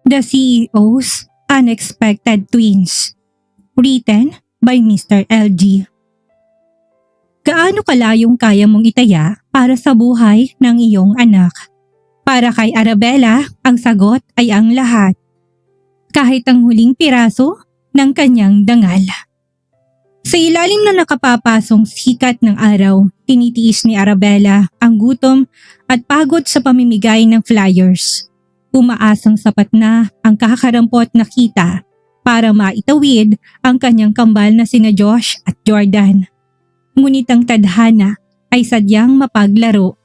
The CEO's Unexpected Twins. Written by Mr. LG. Gaano kalayong kaya mong itaya para sa buhay ng iyong anak? Para kay Arabella, ang sagot ay ang lahat. Kahit ang huling piraso ng kanyang dangal. Sa ilalim na nakapapasong sikat ng araw, tinitiis ni Arabella ang gutom at pagod sa pamimigay ng flyers. Umaasang sapat na ang kakarampot na kita para maitawid ang kanyang kambal na sina Josh at Jordan. Ngunit ang tadhana ay sadyang mapaglaro.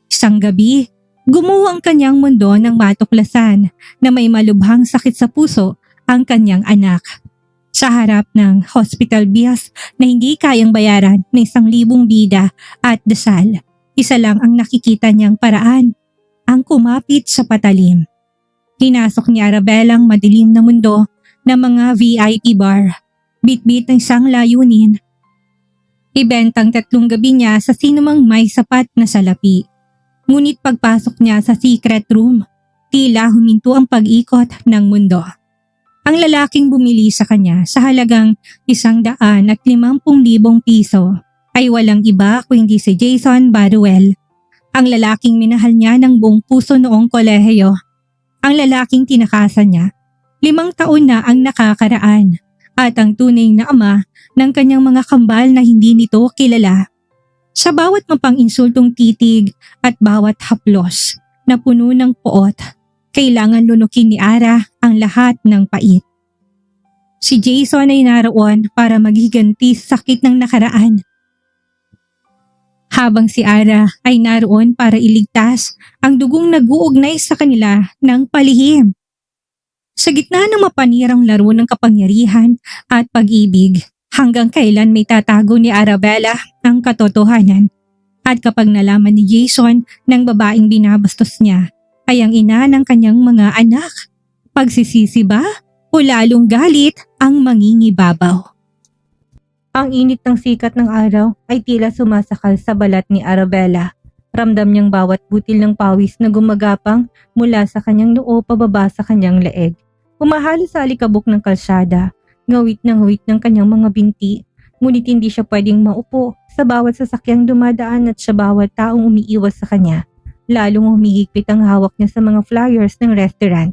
Isang gabi, gumuho ang kanyang mundo ng matuklasan na may malubhang sakit sa puso ang kanyang anak. Sa harap ng hospital bills na hindi kayang bayaran ng 1,000 bida at dasal, isa lang ang nakikita niyang paraan, ang kumapit sa patalim. Hinasok ni Arabella ang madilim na mundo ng mga VIP bar, bitbit ng isang layunin. Ibentang 3 gabi niya sa sinumang may sapat na salapi. Ngunit pagpasok niya sa secret room, tila huminto ang pag-ikot ng mundo. Ang lalaking bumili sa kanya sa halagang 150,000 piso ay walang iba kundi si Jason Baruel, ang lalaking minahal niya ng buong puso noong kolehiyo. Ang lalaking tinakasan niya, 5 taon na ang nakakaraan at ang tunay na ama ng kanyang mga kambal na hindi nito kilala. Sa bawat mapang-insultong titig at bawat haplos na puno ng poot, kailangan lunukin ni Ara ang lahat ng pait. Si Jason ay naroon para maghiganti sa sakit ng nakaraan. Habang si Ara ay naroon para iligtas ang dugong nag-uugnay sa kanila ng palihim. Sa gitna ng mapanirang laro ng kapangyarihan at pag-ibig, hanggang kailan may tatago ni Arabella ang katotohanan. At kapag nalaman ni Jason ng babaeng binabastos niya ay ang ina ng kanyang mga anak, pagsisisi ba o lalong galit ang mangingibabaw? Ang init ng sikat ng araw ay tila sumasakal sa balat ni Arabella. Ramdam niyang bawat butil ng pawis na gumagapang mula sa kanyang noo pababa sa kanyang leeg. Humahalo sa alikabok ng kalsada, ngawit ng kanyang mga binti, ngunit hindi siya pwedeng maupo sa bawat sasakyang dumadaan at sa bawat taong umiiwas sa kanya. Lalong humigigpit ang hawak niya sa mga flyers ng restaurant.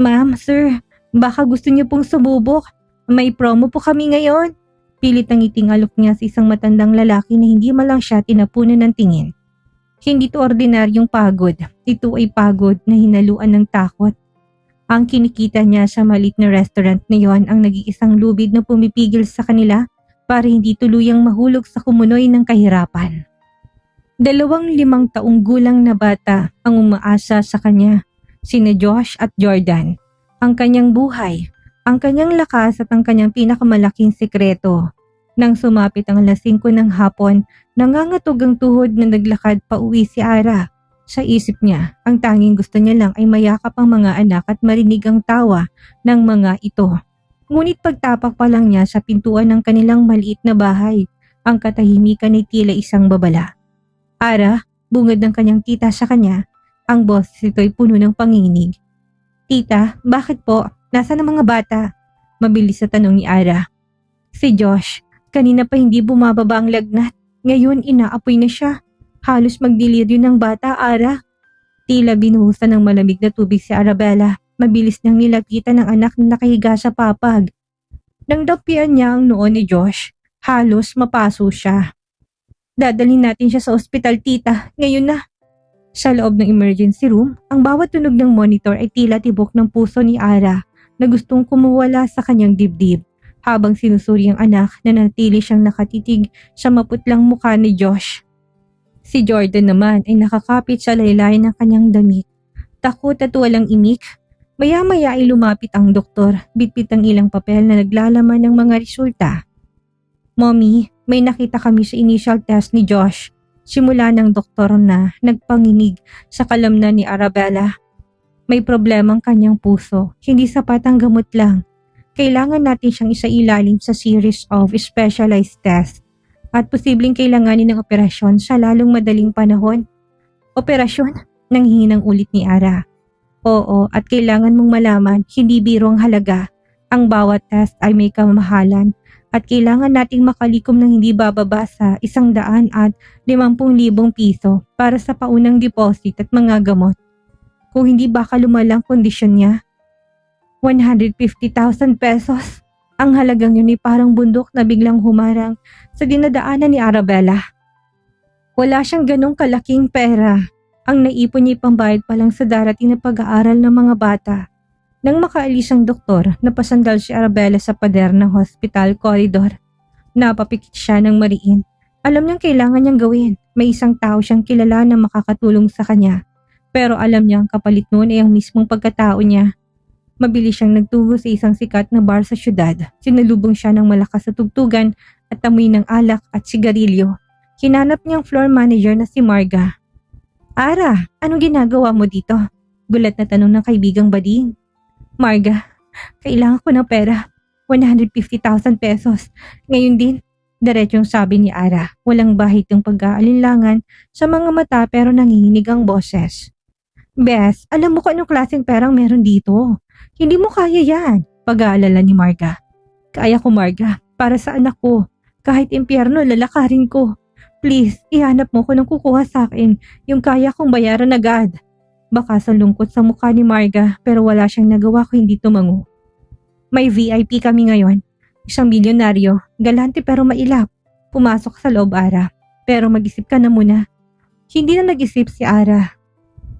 "Ma'am, sir, baka gusto niyo pong sumubok. May promo po kami ngayon." Pilit ang ngiting alok niya sa isang matandang lalaki na hindi malang siya tinapunan ng tingin. Hindi to ordinaryong pagod. Ito ay pagod na hinaluan ng takot. Ang kinikita niya sa maliit na restaurant na yon ang nag-iisang lubid na pumipigil sa kanila para hindi tuluyang mahulog sa kumunoy ng kahirapan. 25 taong gulang na bata ang umaasa sa kanya, sina Josh at Jordan. Ang kanyang buhay, ang kanyang lakas at ang kanyang pinakamalaking sekreto. Nang sumapit ang 5:00 ng hapon, nangangatog ang tuhod na naglakad pa uwi si Ara. Sa isip niya, ang tanging gusto niya lang ay mayakap ang mga anak at marinig ang tawa ng mga ito. Ngunit pagtapak pa lang niya sa pintuan ng kanilang maliit na bahay, ang katahimikan ay tila isang babala. "Ara," bungad ng kanyang tita sa kanya, ang boses nito'y puno ng panginginig. "Tita, bakit po? Nasaan ang mga bata?" Mabilis na tanong ni Ara. "Si Josh, kanina pa hindi bumababa ang lagnat. Ngayon inaapoy na siya. Halos magdeliryo ng bata, Ara." Tila binuhusan ng malamig na tubig si Arabella. Mabilis niyang nilapitan ng anak na nakahiga sa papag. Nang dapian niya ang noo ni Josh, halos mapaso siya. "Dadalhin natin siya sa ospital, tita. Ngayon na." Sa loob ng emergency room, ang bawat tunog ng monitor ay tila tibok ng puso ni Ara na gustong kumuwala sa kanyang dibdib habang sinusuri ang anak na natili siyang nakatitig sa maputlang mukha ni Josh. Si Jordan naman ay nakakapit sa laylayan ng kanyang damit. Takot at walang imik. Maya-maya ay lumapit ang doktor, bitbit ang ilang papel na naglalaman ng mga resulta. "Mommy, may nakita kami sa initial test ni Josh." Simula ng doktor na nagpanginig sa kalamnan ni Arabella. "May problemang kanyang puso, hindi sapat ang gamot lang. Kailangan natin siyang isailalim sa series of specialized tests at posibleng kailanganin ng operasyon sa lalong madaling panahon." "Operasyon?" Nanghingi ng ulit ni Ara. Oo, at kailangan mong malaman, hindi biro ang halaga. Ang bawat test ay may kamahalan at kailangan nating makalikom ng hindi bababa sa 150,000 piso para sa paunang deposit at mga gamot. Kung hindi baka lumalang kondisyon niya, 150,000 pesos. Ang halagang yun ay parang bundok na biglang humarang sa dinadaanan ni Arabella. Wala siyang ganong kalaking pera. Ang naipon niya pambayad pa lang sa darating na pag-aaral ng mga bata. Nang makaalis ang doktor, napasandal si Arabella sa pader ng hospital corridor. Napapikit siya ng mariin. Alam niyang kailangan niyang gawin. May isang tao siyang kilala na makakatulong sa kanya. Pero alam niyang kapalit noon ay ang mismong pagkatao niya. Mabilis siyang nagtungo sa isang sikat na bar sa syudad. Sinalubong siya ng malakas na tugtugan at amoy ng alak at sigarilyo. Hinanap niyang floor manager na si Marga. Ara, anong ginagawa mo dito? Gulat na tanong ng kaibigang bading. Marga, kailangan ko ng pera. 150,000 pesos. Ngayon din, diretsong sabi ni Ara. Walang bahit yung pag-aalinlangan sa mga mata pero nanginginig ang boses. Bes, alam mo kung anong klaseng perang meron dito. Hindi mo kaya yan, pag-aalala ni Marga. Kaya ko, Marga, para sa anak ko. Kahit impyerno, lalakarin ko. Please, ihanap mo kung anong kukuha sa akin, yung kaya kong bayaran agad. Baka sa lungkot sa mukha ni Marga pero wala siyang nagawa kung hindi tumango. May VIP kami ngayon. Isang milyonaryo, galante pero mailap. Pumasok sa loob, Ara. Pero mag-isip ka na muna. Hindi na nag-isip si Ara.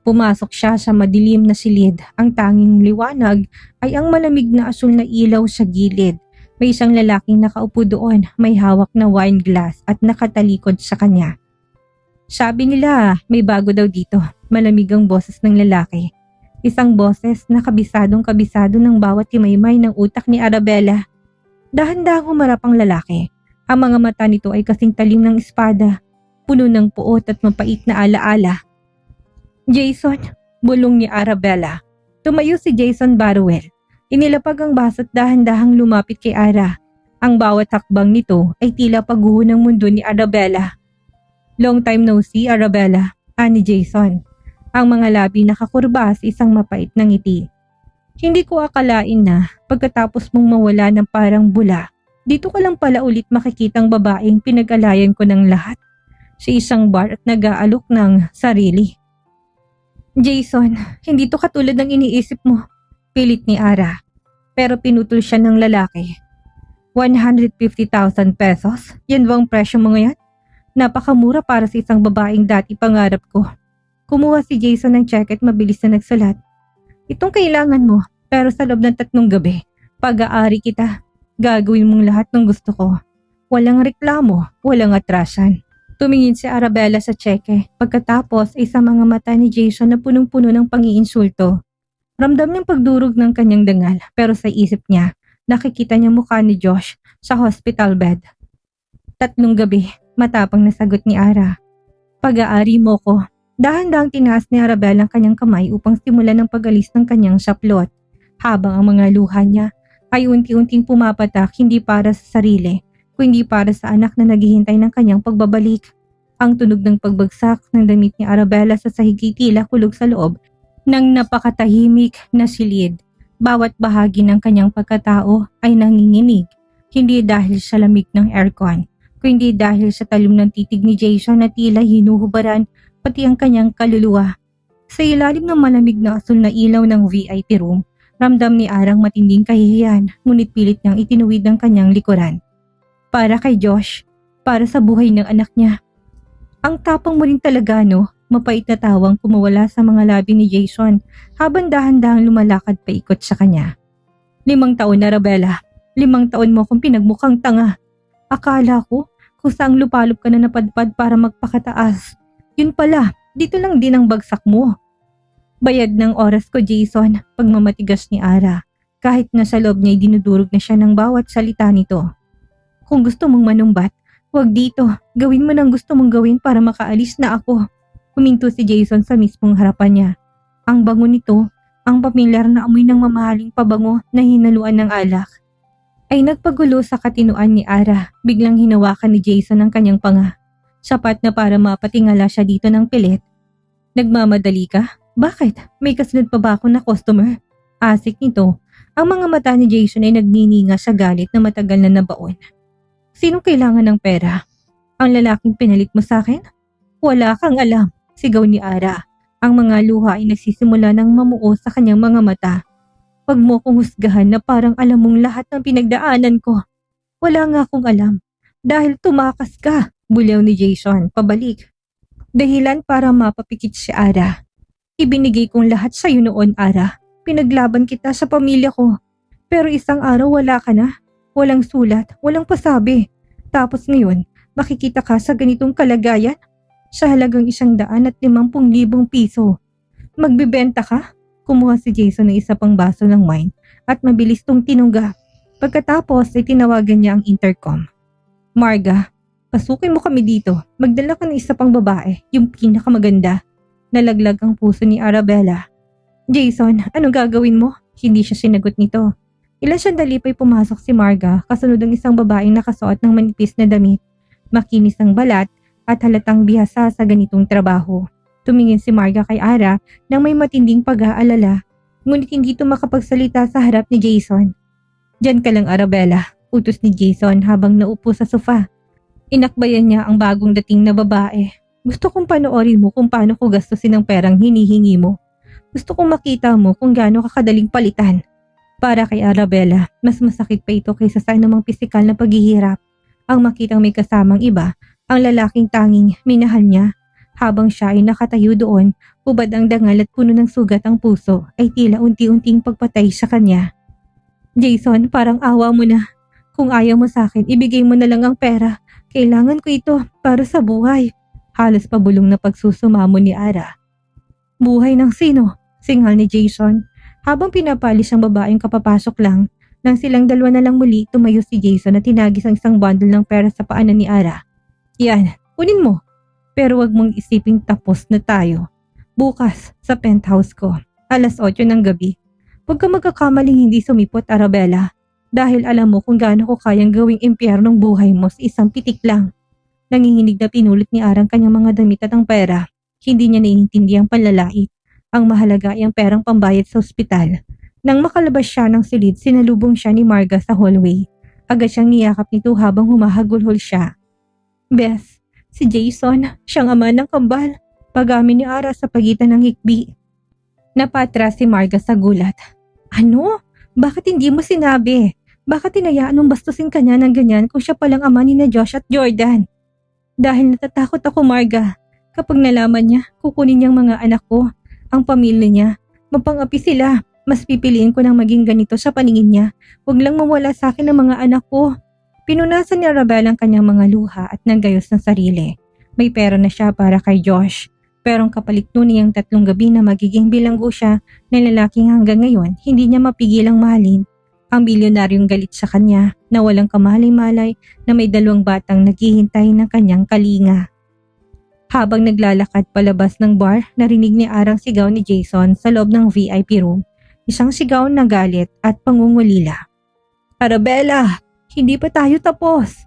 Pumasok siya sa madilim na silid. Ang tanging liwanag ay ang malamig na asul na ilaw sa gilid. May isang lalaking nakaupo doon, may hawak na wine glass at nakatalikod sa kanya. Sabi nila, may bago daw dito. Malamig ang boses ng lalaki. Isang boses na kabisado ng bawat timaymay ng utak ni Arabella. Dahan-dahang humarap ang lalaki. Ang mga mata nito ay kasing talim ng espada, puno ng puot at mapait na alaala. Jason, bulong ni Arabella. Tumayo si Jason Barwell. Inilapag ang baso at dahan-dahang lumapit kay Ara. Ang bawat hakbang nito ay tila pagguho ng mundo ni Arabella. Long time no see, Arabella, ani Jason. Ang mga labi nakakurba sa isang mapait na ngiti. Hindi ko akalain na pagkatapos mong mawala ng parang bula, dito ka lang pala ulit makikitang babaeng pinag-alayan ko ng lahat sa isang bar at nag-aalok ng sarili. Jason, hindi to katulad ng iniisip mo, pilit ni Ara. Pero pinutol siya ng lalaki. 150,000 pesos? Yan ba ang presyo mo ngayon? Napakamura para sa isang babaeng dati pangarap ko. Kumuha si Jason ng check at mabilis na nagsulat. Itong kailangan mo, pero sa loob ng 3 gabi, pag-aari kita. Gagawin mong lahat ng gusto ko. Walang reklamo, walang atrasan. Tumingin si Arabella sa cheque. Pagkatapos ay sa mga mata ni Jason na punong-puno ng pang-iinsulto. Ramdam niyang pagdurog ng kanyang dangal, pero sa isip niya, nakikita niya mukha ni Josh sa hospital bed. 3 gabi, matapang na sagot ni Ara. Pag-aari mo ko. Dahan-dahang tinaas ni Arabella ang kanyang kamay upang simulan ang pag-alis ng kanyang saplot, habang ang mga luha niya ay unti-unting pumapatak hindi para sa sarili, kundi para sa anak na naghihintay ng kanyang pagbabalik. Ang tunog ng pagbagsak ng damit ni Arabella sa sahig tila kulog sa loob ng napakatahimik na silid. Bawat bahagi ng kanyang pagkatao ay nanginginig, hindi dahil sa lamig ng aircon, kundi dahil sa talim ng titig ni Jason na tila hinuhubaran pati ang kanyang kaluluwa. Sa ilalim ng malamig na asul na ilaw ng VIP room, ramdam ni Arang matinding kahihiyan, ngunit pilit niyang itinuwid ang kanyang likuran. Para kay Josh, para sa buhay ng anak niya. Ang tapang mo rin talaga, no? Mapait na tawang kumawala sa mga labi ni Jason habang dahan-dahang lumalakad paikot sa kanya. 5 taon na, Arabella. 5 taon mo akong pinagmukhang tanga. Akala ko kung saang lupalop ka na napadpad para magpakataas. Yun pala, dito lang din ang bagsak mo. Bayad ng oras ko, Jason, pagmamatigas ni Ara. Kahit na sa loob niya dinudurog na siya ng bawat salita nito. Kung gusto mong manumbat, huwag dito. Gawin mo nang gusto mong gawin para makaalis na ako. Huminto si Jason sa mismong harapan niya. Ang bango nito, ang pamilyar na amoy ng mamahaling pabango na hinaluan ng alak, ay nagpagulo sa katinuan ni Ara. Biglang hinawakan ni Jason ang kanyang panga. Sapat na para mapatingala siya dito ng pilit. Nagmamadali ka? Bakit? May kasunod pa ba ako na customer? Asik nito. Ang mga mata ni Jason ay nagnininga sa galit na matagal na nabaon. Sinong kailangan ng pera? Ang lalaking pinalit mo sa akin? Wala kang alam, sigaw ni Ara. Ang mga luha ay nagsisimula ng mamuo sa kanyang mga mata. Huwag mo kong husgahan na parang alam mong lahat ng pinagdaanan ko. Wala nga akong alam. Dahil tumakas ka, bulyaw ni Jason, pabalik. Dahilan para mapapikit si Ara. Ibinigay kong lahat sa iyo noon, Ara. Pinaglaban kita sa pamilya ko. Pero isang araw wala ka na. Walang sulat, walang pasabi. Tapos ngayon, makikita ka sa ganitong kalagayan? Sa halagang 150,000 piso. Magbibenta ka? Kumuha si Jason ng isa pang baso ng wine at mabilis tong tinungga. Pagkatapos ay tinawagan niya ang intercom. Marga, pasukin mo kami dito. Magdala ka ng isa pang babae, yung pinakamaganda. Nalaglag ang puso ni Arabella. Jason, anong gagawin mo? Hindi siya sinagot nito. Ilang sandali pa'y pumasok si Marga kasunod ang isang babaeng nakasuot ng manipis na damit. Makinis ang balat at halatang bihasa sa ganitong trabaho. Tumingin si Marga kay Ara nang may matinding pag-aalala, ngunit hindi ito makapagsalita sa harap ni Jason. Diyan ka lang, Arabella, utos ni Jason habang naupo sa sofa. Inakbayan niya ang bagong dating na babae. Gusto kong panoorin mo kung paano ko gastusin ang perang hinihingi mo. Gusto kong makita mo kung gaano kakadaling palitan. Para kay Arabella, mas masakit pa ito kaysa sa anumang pisikal na paghihirap. Ang makitang may kasamang iba, ang lalaking tanging minahal niya. Habang siya ay nakatayo doon, hubad ang dangal at puno ng sugat ang puso, ay tila unti-unting pagpatay sa kanya. Jason, parang awa mo na. Kung ayaw mo sa akin, ibigay mo na lang ang pera. Kailangan ko ito para sa buhay. Halos pabulong na pagsusumamo ni Ara. Buhay ng sino? Singhal ni Jason. Habang pinapalis ang babaeng kapapasok lang, nang silang dalawa na lang muli, tumayo si Jason at tinagis ang isang bundle ng pera sa paanan ni Ara. Yan, kunin mo. Pero wag mong isiping tapos na tayo. Bukas, sa penthouse ko, 8:00 ng gabi. Huwag ka magkakamaling hindi sumipot, Arabella. Dahil alam mo kung gaano ko kayang gawing impyernong buhay mo sa isang pitik lang. Nanginginig na pinulot ni Ara ang kanyang mga damit at ang pera. Hindi niya naiintindihan ang panlalait. Ang mahalaga ay ang perang pambayad sa ospital. Nang makalabas siya ng silid, sinalubong siya ni Marga sa hallway. Agad siyang niyakap nito habang humahagulhol siya. Bes, si Jason, siyang ama ng kambal. Pag-amin ni Ara sa pagitan ng hikbi. Napatras si Marga sa gulat. Ano? Bakit hindi mo sinabi? Bakit tinayaan mong bastusin kanya ng ganyan kung siya palang ama ni na Josh at Jordan? Dahil natatakot ako, Marga. Kapag nalaman niya, kukunin niyang mga anak ko, ang pamilya niya. Mapang-api sila. Mas pipiliin ko nang maging ganito sa paningin niya. Huwag lang mawala sa akin ang mga anak ko. Pinunasan ni Arabella ang kanyang mga luha at nanggayos ng sarili. May pera na siya para kay Josh. Pero ang kapalit nun niyang 3 gabi na magiging bilanggo siya ng lalaking hanggang ngayon, hindi niya mapigilang mahalin. Ang bilyonaryong galit sa kanya na walang kamalay-malay na may 2 batang naghihintay ng kanyang kalinga. Habang naglalakad palabas ng bar, narinig ni Arang sigaw ni Jason sa loob ng VIP room. Isang sigaw na galit at pangungulila. Arabella, hindi pa tayo tapos.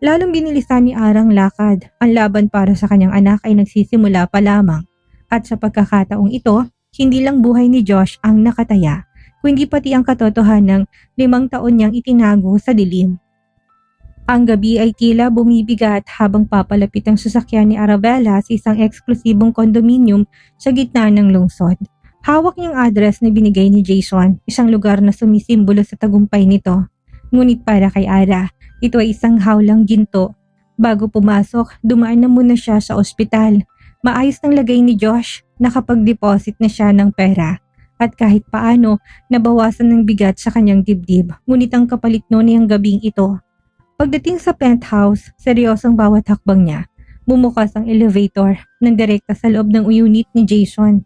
Lalong binilisan ni Arang lakad. Ang laban para sa kanyang anak ay nagsisimula pa lamang. At sa pagkakataong ito, hindi lang buhay ni Josh ang nakataya, kundi pati ang katotohanan ng 5 taon niyang itinago sa dilim. Ang gabi ay tila bumibigat habang papalapit ang sasakyan ni Arabella sa isang eksklusibong kondominium sa gitna ng lungsod. Hawak niyang address na binigay ni Jason, isang lugar na sumisimbolo sa tagumpay nito. Ngunit para kay Ara, ito ay isang hawlang ginto. Bago pumasok, dumaan na muna siya sa ospital. Maayos ng lagay ni Josh, nakapag-deposit na siya ng pera. At kahit paano, nabawasan ng bigat sa kanyang dibdib. Ngunit ang kapalit noon niyang gabing ito. Pagdating sa penthouse, seryosong bawat hakbang niya. Bumukas ang elevator ng direkta sa loob ng unit ni Jason.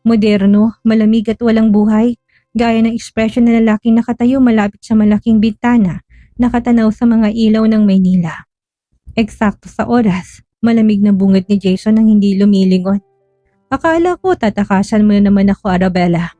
Moderno, malamig at walang buhay, gaya ng ekspresyon na lalaking nakatayo malapit sa malaking bintana, nakatanaw sa mga ilaw ng Maynila. Eksakto sa oras, malamig na bungad ni Jason nang hindi lumilingon. Akala ko tatakasan mo na naman ako, Arabella.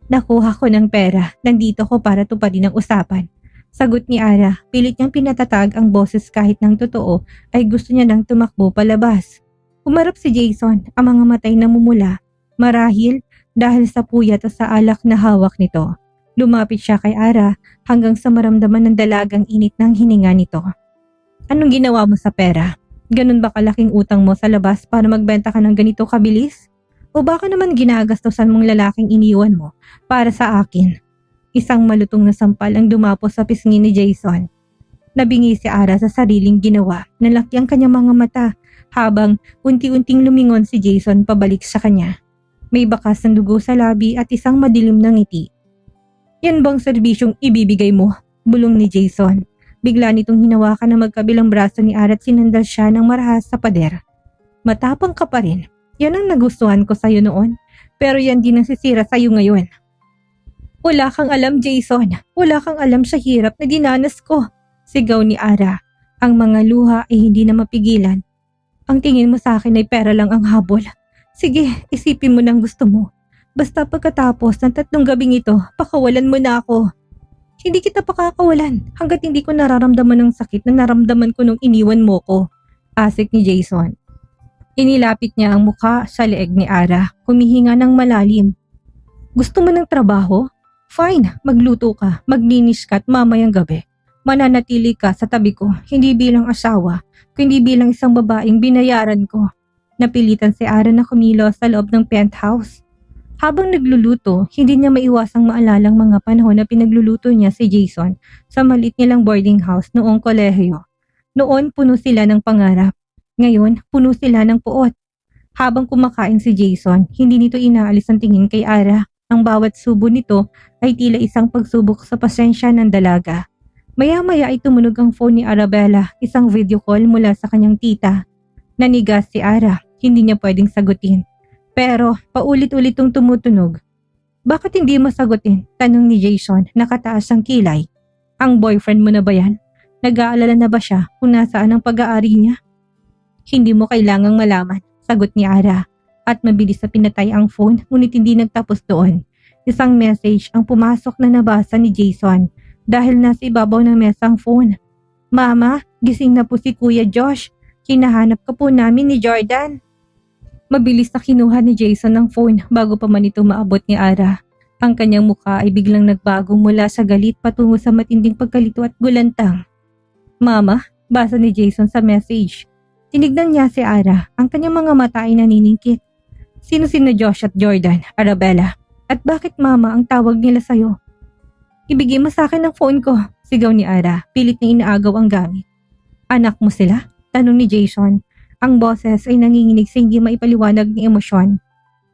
Nakuha ko ng pera, nandito ko para tuparin ang usapan. Sagot ni Ara, pilit niyang pinatatag ang boses kahit ng totoo ay gusto niya nang tumakbo palabas. Humarap si Jason, ang mga matay namumula. Marahil dahil sa puyat o sa alak na hawak nito, lumapit siya kay Ara hanggang sa maramdaman ng dalagang init ng hininga nito. Anong ginawa mo sa pera? Ganun ba kalaking utang mo sa labas para magbenta ka ng ganito kabilis? O baka naman ginagastosan mong lalaking iniwan mo para sa akin? Isang malutong na sampal ang dumapo sa pisngi ni Jason. Nabingi si Ara sa sariling ginawa, nalaki ang kanyang mga mata habang unti-unting lumingon si Jason pabalik sa kanya. May bakas ng dugo sa labi at isang madilim na ngiti. Yan bang serbisyong ibibigay mo? Bulong ni Jason. Bigla nitong hinawakan ng magkabilang braso ni Ara at sinandal siya ng marahas sa pader. Matapang ka pa rin. Yan ang nagustuhan ko sa'yo noon. Pero yan din ang sisira sa'yo ngayon. Wala kang alam, Jason. Wala kang alam sa hirap na dinanas ko. Sigaw ni Ara. Ang mga luha ay hindi na mapigilan. Ang tingin mo sa akin ay pera lang ang habol. Sige, isipin mo ng gusto mo. Basta pagkatapos ng 3 gabing ito, pakawalan mo na ako. Hindi kita pakakawalan hanggat hindi ko nararamdaman ng sakit na naramdaman ko nung iniwan mo ko. Asik ni Jason. Inilapit niya ang mukha sa leeg ni Ara, humihinga ng malalim. Gusto mo ng trabaho? Fine, magluto ka, maglinis ka at mamayang gabi. Mananatili ka sa tabi ko, hindi bilang asawa, kundi bilang isang babaeng binayaran ko. Napilitan si Ara na kumilos sa loob ng penthouse. Habang nagluluto, hindi niya maiwasang maalalang mga panahon na pinagluluto niya si Jason sa maliit nilang boarding house noong kolehiyo. Noon puno sila ng pangarap. Ngayon, puno sila ng puot. Habang kumakain si Jason, hindi nito inaalis ang tingin kay Ara. Ang bawat subo nito ay tila isang pagsubok sa pasensya ng dalaga. Maya-maya ay tumunog ang phone ni Arabella, isang video call mula sa kanyang tita. Nanigas si Ara, hindi niya pwedeng sagutin. Pero paulit-ulitong tumutunog. Bakit hindi mo sagutin? Tanong ni Jason, nakataas ang kilay. Ang boyfriend mo na ba yan? Nag-aalala na ba siya kung nasaan ang pag-aari niya? Hindi mo kailangang malaman, sagot ni Ara. At mabilis na pinatay ang phone, ngunit hindi nagtapos doon. Isang message ang pumasok na nabasa ni Jason dahil nasa ibabaw ng mesa ang phone. Mama, gising na po si Kuya Josh. Hinahanap ka po namin ni Jordan. Mabilis na kinuha ni Jason ang phone bago pa man ito maabot ni Ara. Ang kanyang mukha ay biglang nagbago mula sa galit patungo sa matinding pagkalito at gulantang. Mama, basa ni Jason sa message. Tinignan niya si Ara, ang kanyang mga mata ay naniningkit. Sino sina Josh at Jordan, Arabella? At bakit mama ang tawag nila sa'yo? Ibigay mo sa akin ang phone ko, sigaw ni Ara, pilit na inaagaw ang gamit. Anak mo sila? Tanong ni Jason. Ang boses ay nanginginig sa hindi maipaliwanag ni emosyon.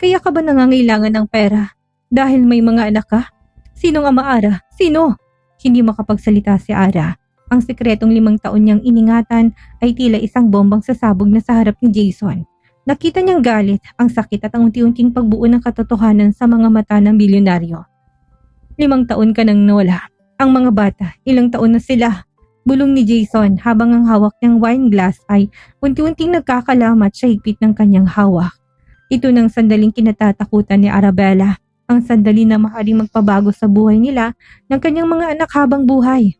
Kaya ka ba nangangailangan ng pera? Dahil may mga anak ka? Sinong ama, Ara? Sino? Hindi makapagsalita si Ara. Ang sekretong 5 taon niyang iningatan ay tila isang bombang sasabog na sa harap ni Jason. Nakita niyang galit, ang sakit at ang unti-unting pagbuo ng katotohanan sa mga mata ng bilyonaryo. 5 taon ka nang nawala. Ang mga bata, ilang taon na sila? Bulong ni Jason habang ang hawak niyang wine glass ay unti-unting nagkakalamat sa higpit ng kanyang hawak. Ito nang sandaling kinatatakutan ni Arabella, ang sandali na maaaring magpabago sa buhay nila ng kanyang mga anak habang buhay.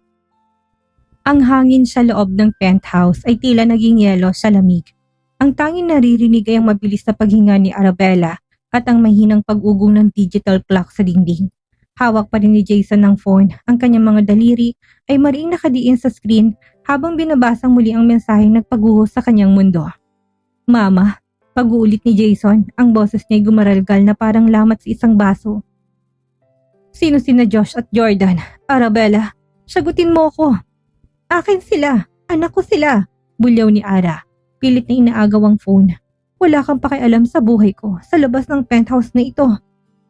Ang hangin sa loob ng penthouse ay tila naging yelo sa lamig. Ang tanging naririnig ay ang mabilis na paghinga ni Arabella at ang mahinang pag-ugong ng digital clock sa dingding. Hawak pa rin ni Jason ng phone, ang kanyang mga daliri ay mariing nakadiin sa screen habang binabasang muli ang mensaheng nagpaguho sa kanyang mundo. Mama, pag-uulit ni Jason, ang boses niya ay gumaralgal na parang lamat sa isang baso. Sino sina Josh at Jordan? Arabella, sagutin mo ko. Akin sila, anak ko sila, bulyaw ni Ara. Pilit na inaagaw ang phone. Wala kang pakialam sa buhay ko, sa labas ng penthouse na ito.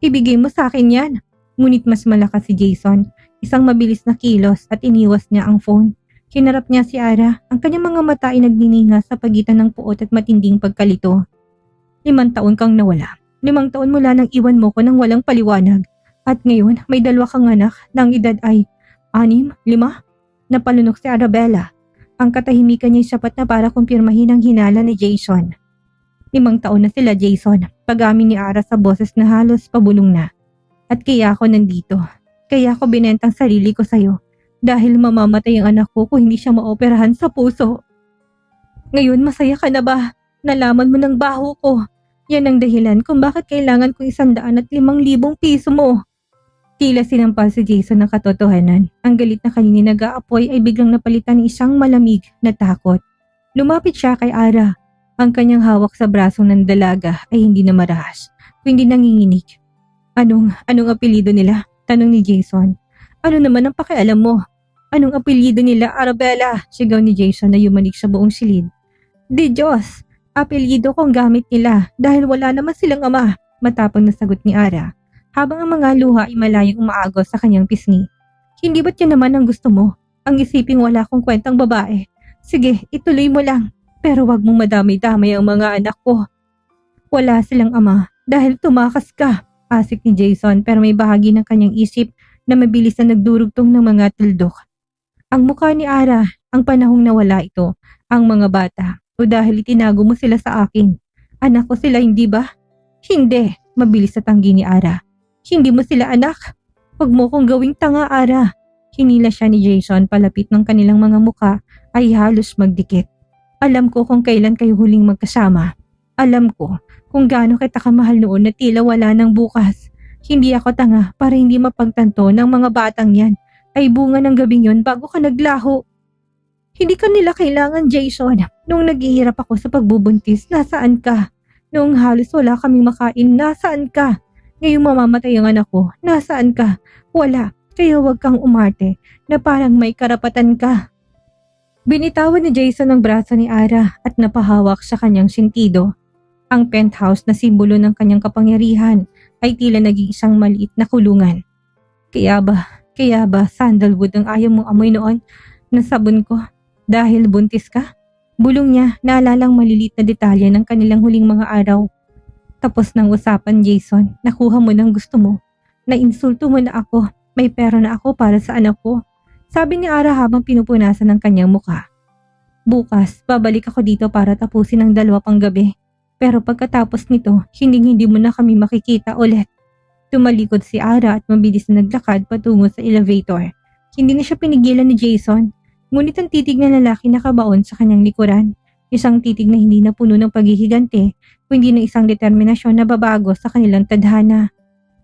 Ibigay mo sa akin yan. Ngunit mas malakas si Jason, isang mabilis na kilos at iniwas niya ang phone. Kinarap niya si Ara, ang kanyang mga mata ay nagnininga sa pagitan ng puot at matinding pagkalito. 5 taon kang nawala. 5 taon mula nang iwan mo ko nang walang paliwanag. At ngayon, may 2 kang anak na ang edad ay 6, 5? Napalunok si Arabella. Ang katahimikan niya ay sapat na para kumpirmahin ang hinala ni Jason. 5 taon na sila, Jason. Pag-amin ni Ara sa boses na halos pabulong na. At kaya ako nandito. Kaya ako binentang sarili ko sa'yo. Dahil mamamatay ang anak ko kung hindi siya maoperahan sa puso. Ngayon masaya ka na ba? Nalaman mo ng baho ko. Yan ang dahilan kung bakit kailangan ko 105,000 piso mo. Tila sinampal si Jason ng katotohanan. Ang galit na kanina nag-aapoy ay biglang napalitan ng isang malamig na takot. Lumapit siya kay Ara. Ang kanyang hawak sa braso ng dalaga ay hindi na marahas, kundi nanginginig. Anong apelyido nila? Tanong ni Jason. Ano naman ang pakialam mo? Anong apelyido nila, Arabella? Sigaw ni Jason na yumanig sa buong silid. Di Diyos, apelyido kong gamit nila dahil wala naman silang ama, matapang na sagot ni Ara. Habang ang mga luha ay malayong umaagos sa kanyang pisngi. Hindi ba't yan naman ang gusto mo? Ang isiping wala kong kwentang babae. Sige, ituloy mo lang. Pero wag mong madamay-damay ang mga anak ko. Wala silang ama dahil tumakas ka, asik ni Jason pero may bahagi ng kanyang isip na mabilis na nagdurugtong ng mga tildok. Ang mukha ni Ara, ang panahong nawala ito, ang mga bata, o dahil itinago mo sila sa akin. Anak ko sila, hindi ba? Hindi, mabilis na tanggi ni Ara. Hindi mo sila anak. Huwag mo kong gawing tanga, Ara. Hinila siya ni Jason palapit ng kanilang mga muka ay halos magdikit. Alam ko kung kailan kayo huling magkasama. Alam ko kung gaano kita kamahal noon na tila wala nang bukas. Hindi ako tanga para hindi mapagtanto ng mga batang yan ay bunga ng gabing yon bago ka naglaho. Hindi ka nila kailangan, Jason. Nung naghihirap ako sa pagbubuntis, nasaan ka? Noong halos wala kaming makain, nasaan ka? Ngayong mamamatay ang anak ko, nasaan ka? Wala, kaya huwag kang umarte na parang may karapatan ka. Binitawan ni Jason ang braso ni Ara at napahawak sa kanyang sentido. Ang penthouse na simbolo ng kanyang kapangyarihan ay tila naging isang maliit na kulungan. Kaya ba sandalwood ang ayaw mong amoy noon na sabon ko dahil buntis ka? Bulong niya, naalalang malilit na detalye ng kanilang huling mga araw. Tapos ng usapan, Jason, nakuha mo ng gusto mo. Nainsulto mo na ako, may pera na ako para sa anak ko. Sabi ni Ara habang pinupunasan ng kanyang muka. Bukas, babalik ako dito para tapusin ang 2 pang gabi. Pero pagkatapos nito, hindi mo na kami makikita ulit. Tumalikod si Ara at mabilis na naglakad patungo sa elevator. Hindi na siya pinigilan ni Jason. Ngunit ang titig na lalaki nakabaon sa kanyang likuran. Isang titig na hindi na puno ng paghihigante, kundi na isang determinasyon na babago sa kanilang tadhana.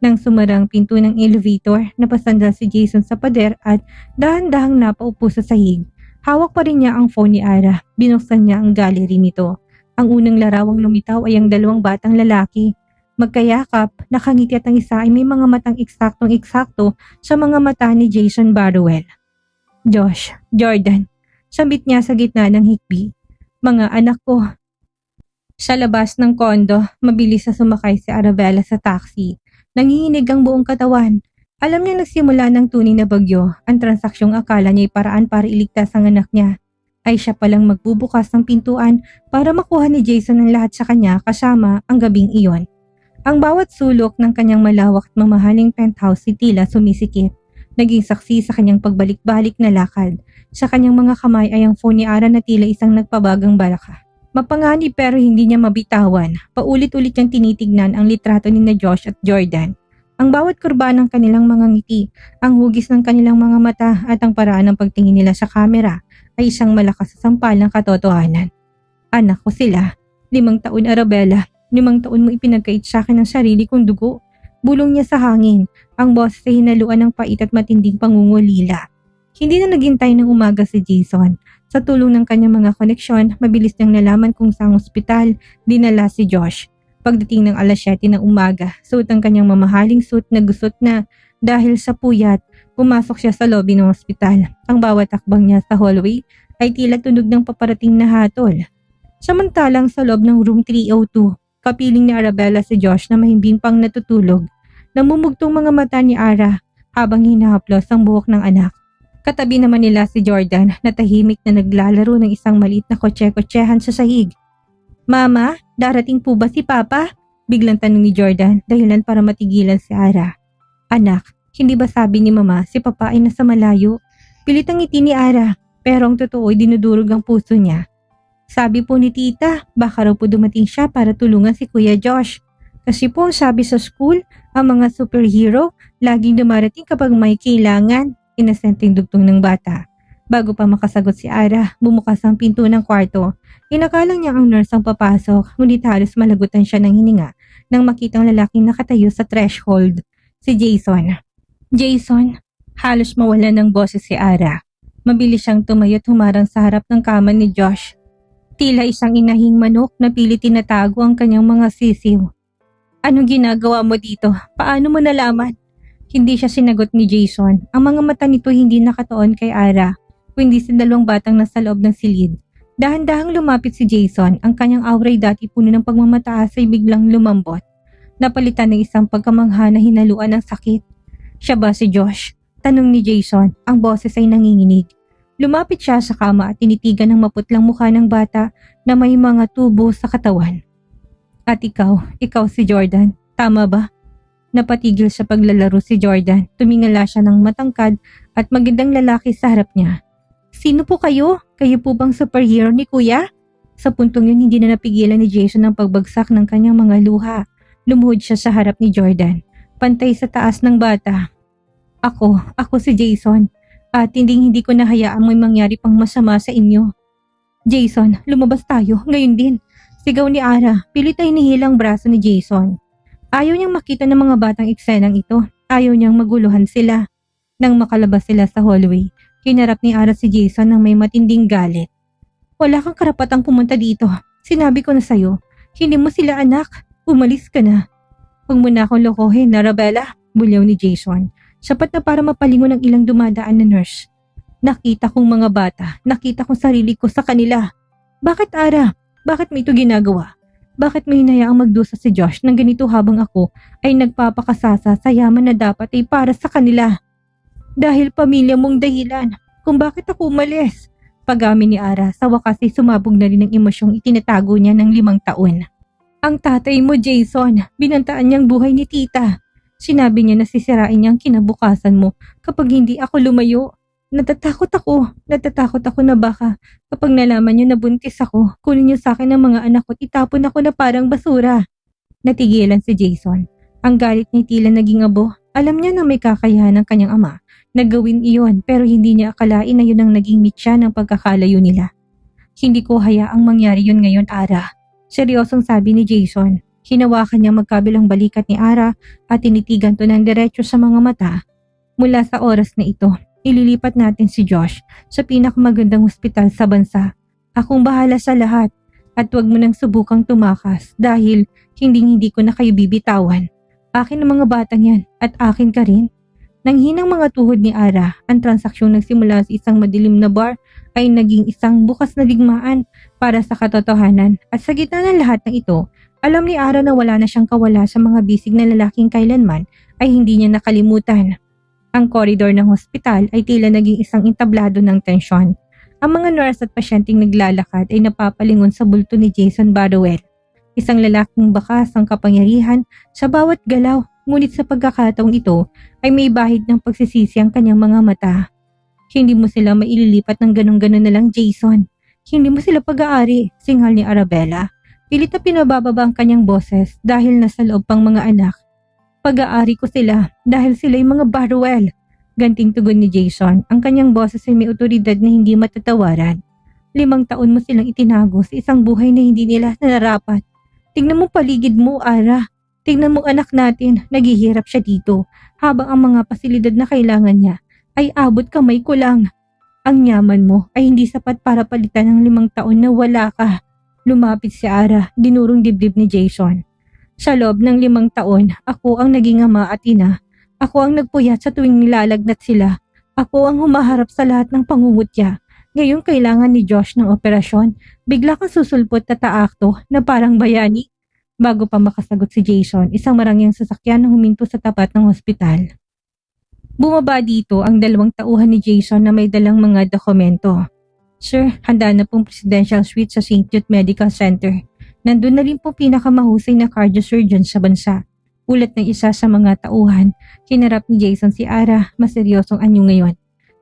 Nang sumarang pinto ng elevator, napasandal si Jason sa pader at dahan-dahang napaupo sa sahig. Hawak pa rin niya ang phone ni Ara. Binuksan niya ang gallery nito. Ang unang larawang lumitaw ay ang 2 batang lalaki. Magkayakap, nakangiti at ang isa ay may mga matang eksaktong-eksakto sa mga mata ni Jason Barruel. Josh, Jordan, sambit niya sa gitna ng hikbi. Mga anak ko. Sa labas ng kondo, mabilis na sumakay si Arabella sa taxi. Nanginginig ang buong katawan. Alam niya nagsimula ng tunay na bagyo. Ang transaksyong akala niya ay paraan para iligtas ang anak niya. Ay siya palang magbubukas ng pintuan para makuha ni Jason ang lahat sa kanya kasama ang gabing iyon. Ang bawat sulok ng kanyang malawak at mamahaling penthouse si tila sumisikip. Naging saksi sa kanyang pagbalik-balik na lakad. Sa kanyang mga kamay ay ang phone ni Ara na tila isang nagpabagang balaka. Mapanganib pero hindi niya mabitawan. Paulit-ulit niyang tinitignan ang litrato ni na Josh at Jordan. Ang bawat kurba ng kanilang mga ngiti, ang hugis ng kanilang mga mata at ang paraan ng pagtingin nila sa kamera ay isang malakas sa sampal ng katotohanan. Anak ko sila. 5 taon, Arabella. 5 taon mo ipinagkait sa akin ng sarili kong dugo. Bulong niya sa hangin. Ang boses ay hinaluan ng pait at matinding pangungulila. Hindi na naghintay ng umaga si Jason. Sa tulong ng kanyang mga koneksyon, mabilis niyang nalaman kung saang ospital dinala si Josh. Pagdating ng alas 7 ng umaga, suot ang kanyang mamahaling suit na gusot na dahil sa puyat, pumasok siya sa lobby ng ospital. Ang bawat takbang niya sa hallway ay tila tunog ng paparating na hatol. Samantalang sa loob ng room 302, kapiling ni Arabella si Josh na mahimbing pang natutulog. Namumugtong mga mata ni Ara habang hinahaplos ang buhok ng anak. Katabi naman nila si Jordan na tahimik na naglalaro ng isang maliit na kotse-kotsehan sa sahig. Mama, darating po ba si Papa? Biglang tanong ni Jordan dahilan para matigilan si Ara. Anak, hindi ba sabi ni Mama si Papa ay nasa malayo? Pilit ang ngiti ni Ara pero ang totoo ay dinudurog ang puso niya. Sabi po ni Tita, baka raw po dumating siya para tulungan si Kuya Josh. Kasi po ang sabi sa school, ang mga superhero laging dumarating kapag may kailangan. Inasenteng dugtong ng bata. Bago pa makasagot si Ara, bumukas ang pinto ng kwarto. Inakalang niya ang nurse ang papasok, ngunit halos malagutan siya ng hininga nang makitang lalaking nakatayo sa threshold, si Jason. Jason, halos mawala ng boses si Ara. Mabilis siyang tumayo at humarang sa harap ng kama ni Josh. Tila isang inahing manok na pilit tinatago ang kanyang mga sisiw. Anong ginagawa mo dito? Paano mo nalaman? Hindi siya sinagot ni Jason. Ang mga mata nito hindi nakatuon kay Ara, kundi sa dalawang batang nasa loob ng silid. Dahan-dahang lumapit si Jason, ang kanyang awray dati puno ng pagmamataas ay biglang lumambot. Napalitan ng isang pagkamangha na hinaluan ng sakit. Siya ba si Josh? Tanong ni Jason, ang boses ay nanginginig. Lumapit siya sa kama at tinitigan ng maputlang mukha ng bata na may mga tubo sa katawan. At ikaw si Jordan, tama ba? Napatigil sa paglalaro si Jordan, tumingala siya ng matangkad at magandang lalaki sa harap niya. Sino po kayo? Kayo po bang superhero ni Kuya? Sa puntong yun hindi na napigilan ni Jason ang pagbagsak ng kanyang mga luha. Lumuhod siya sa harap ni Jordan, pantay sa taas ng bata. Ako si Jason at hindi ko nahayaang may mangyari pang masama sa inyo. Jason, lumabas tayo ngayon din. Sigaw ni Ara, pilit ay nihilang braso ni Jason. Ayaw niyang makita ng mga batang eksenang ito. Ayaw niyang maguluhan sila. Nang makalabas sila sa hallway, kinarap ni Ara si Jason ng may matinding galit. Wala kang karapatang pumunta dito. Sinabi ko na sa'yo, hindi mo sila anak. Umalis ka na. Huwag mo na akong lokohin, Arabella, bulyaw ni Jason. Sapat na para mapalingon ang ilang dumadaan na nurse. Nakita kong mga bata, nakita kong sarili ko sa kanila. Bakit Ara? Bakit mo ito ginagawa? Bakit may hinayaang magdusa si Josh ng ganito habang ako ay nagpapakasasa sa yaman na dapat ay para sa kanila? Dahil pamilya mong dahilan kung bakit ako umalis. Pag-amin ni Ara, sa wakas ay sumabog na rin ang emosyong itinatago niya ng 5 taon. Ang tatay mo, Jason, binantaan niyang buhay ni tita. Sinabi niya na sisirain niya ang kinabukasan mo kapag hindi ako lumayo. Natatakot ako na baka kapag nalaman niyo na buntis ako, kunin niyo sa akin ang mga anak ko at itapon ako na parang basura. Natigilan si Jason. Ang galit niya tila naging abo. Alam niya na may kakayahan ng kanyang ama na gawin iyon pero hindi niya akalain na yun ang naging mitya ng pagkakalayo nila. Hindi ko hayaang mangyari yun ngayon, Ara. Seryosong sabi ni Jason. Hinawakan niya magkabilang balikat ni Ara at tinitigan to ng diretso sa mga mata. Mula sa oras na ito, ililipat natin si Josh sa pinakamagandang ospital sa bansa. Akong bahala sa lahat at huwag mo nang subukang tumakas dahil hindi ko na kayo bibitawan. Akin ang mga batang yan at akin ka rin. Nang hinang mga tuhod ni Ara, ang transaksyong nagsimula sa isang madilim na bar ay naging isang bukas na digmaan para sa katotohanan at sa gitna ng lahat ng ito, alam ni Ara na wala na siyang kawala sa mga bisig na lalaking kailanman ay hindi niya nakalimutan. Ang koridor ng hospital ay tila naging isang entablado ng tensyon. Ang mga nurse at pasyenteng naglalakad ay napapalingon sa bulto ni Jason Barrowell. Isang lalaking bakas ang kapangyarihan sa bawat galaw, ngunit sa pagkakataong ito ay may bahid ng pagsisisi ang kanyang mga mata. Hindi mo sila maililipat ng ganun-ganun na lang, Jason. Hindi mo sila pag-aari, singhal ni Arabella. Pilit na pinabababa ang kanyang boses dahil nasa loob pang mga anak. Pag-aari ko sila dahil sila'y mga Barrowell. Ganting tugon ni Jason, ang kanyang boses ay may otoridad na hindi matatawaran. 5 taon mo silang itinago sa isang buhay na hindi nila nararapat. Tingnan mo paligid mo, Ara. Tingnan mo anak natin, naghihirap siya dito habang ang mga pasilidad na kailangan niya ay abot kamay ko lang. Ang yaman mo ay hindi sapat para palitan ng 5 taon na wala ka. Lumapit si Ara, dinurong dibdib ni Jason. Sa loob ng 5 taon, ako ang naging ama at ina. Ako ang nagpuyat sa tuwing nilalagnat sila. Ako ang humaharap sa lahat ng pangungutya. Ngayon kailangan ni Josh ng operasyon. Bigla kang susulpot na taakto na parang bayani. Bago pa makasagot si Jason, isang marangyang sasakyan na huminto sa tapat ng ospital. Bumaba dito ang 2 tauhan ni Jason na may dalang mga dokumento. Sir, handa na pong presidential suite sa St. Jude Medical Center. Nandun na rin po pinakamahusay na cardiosurgeon sa bansa. Ulat ng isa sa mga tauhan, kinarap ni Jason si Ara, mas seryosong anyo ngayon.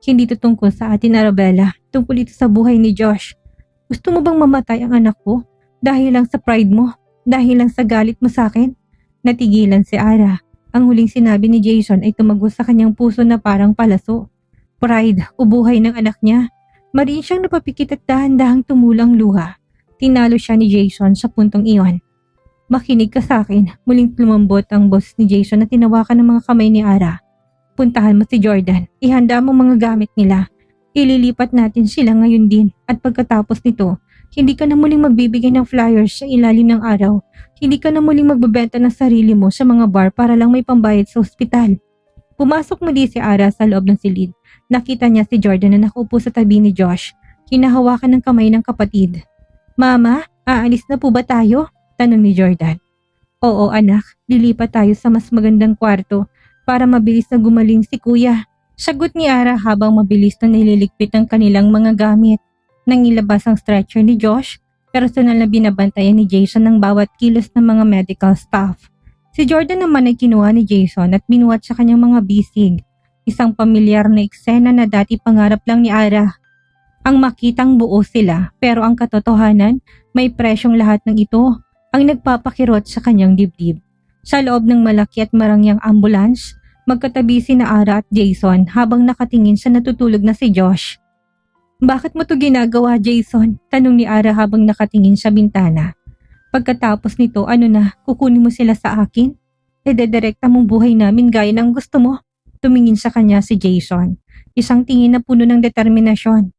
Hindi ito tungkol sa atin, Arabella. Tungkol ito sa buhay ni Josh. Gusto mo bang mamatay ang anak ko? Dahil lang sa pride mo? Dahil lang sa galit mo sa akin? Natigilan si Ara. Ang huling sinabi ni Jason ay tumagos sa kanyang puso na parang palaso. Pride o buhay ng anak niya? Mariin siyang napapikit at dahan-dahang tumulang luha. Tinalo siya ni Jason sa puntong iyon. Makinig ka sa akin. Muling lumambot ang boss ni Jason at tinawakan ng mga kamay ni Ara. Puntahan mo si Jordan. Ihanda mo mga gamit nila. Ililipat natin sila ngayon din. At pagkatapos nito, hindi ka na muling magbibigay ng flyers sa ilalim ng araw. Hindi ka na muling magbebenta ng sarili mo sa mga bar para lang may pambayad sa ospital. Pumasok muli si Ara sa loob ng silid. Nakita niya si Jordan na nakaupo sa tabi ni Josh. Hinahawakan ng kamay ng kapatid. Mama, aalis na po ba tayo? Tanong ni Jordan. Oo anak, lilipat tayo sa mas magandang kwarto para mabilis na gumaling si kuya. Sagot ni Ara habang mabilis na nililigpit ang kanilang mga gamit. Nang ilabas ang stretcher ni Josh, personal na binabantayan ni Jason ang bawat kilos ng mga medical staff. Si Jordan naman ay kinuha ni Jason at binuhat sa kanyang mga bisig. Isang pamilyar na eksena na dati pangarap lang ni Ara. Ang makitang buo sila pero ang katotohanan may presyong lahat ng ito ang nagpapakirot sa kanyang dibdib. Sa loob ng malaki at marangyang ambulance, magkatabi sina Ara at Jason habang nakatingin sa natutulog na si Josh. Bakit mo to ginagawa, Jason? Tanong ni Ara habang nakatingin sa bintana. Pagkatapos nito, ano na, kukunin mo sila sa akin? Idedirekta mong buhay namin gaya ng gusto mo. Tumingin sa kanya si Jason. Isang tingin na puno ng determinasyon.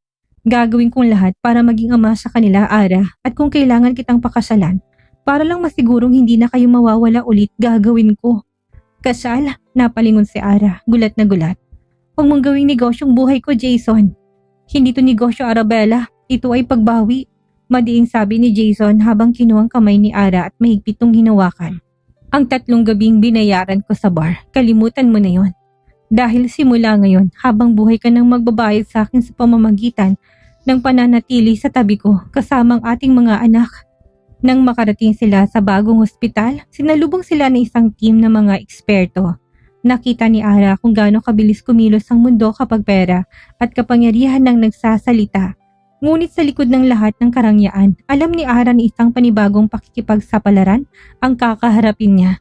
Gagawin kong lahat para maging ama sa kanila, Ara, at kung kailangan kitang pakasalan, para lang masigurong hindi na kayo mawawala ulit, gagawin ko. Kasal? Napalingon si Ara, gulat na gulat. Huwag mong gawing negosyong buhay ko, Jason. Hindi to negosyo, Arabella. Ito ay pagbawi. Madiing sabi ni Jason habang kinuhang kamay ni Ara at mahigpit tong hinawakan. Ang 3 gabing binayaran ko sa bar, kalimutan mo na yon. Dahil simula ngayon, habang buhay ka nang magbabayad sa akin sa pamamagitan ng pananatili sa tabi ko kasama ang ating mga anak. Nang makarating sila sa bagong ospital, sinalubong sila ng isang team ng mga eksperto. Nakita ni Ara kung gaano kabilis kumilos ang mundo kapag pera at kapangyarihan ng nagsasalita. Ngunit sa likod ng lahat ng karangyaan, alam ni Ara na isang panibagong pakikipagsapalaran ang kakaharapin niya.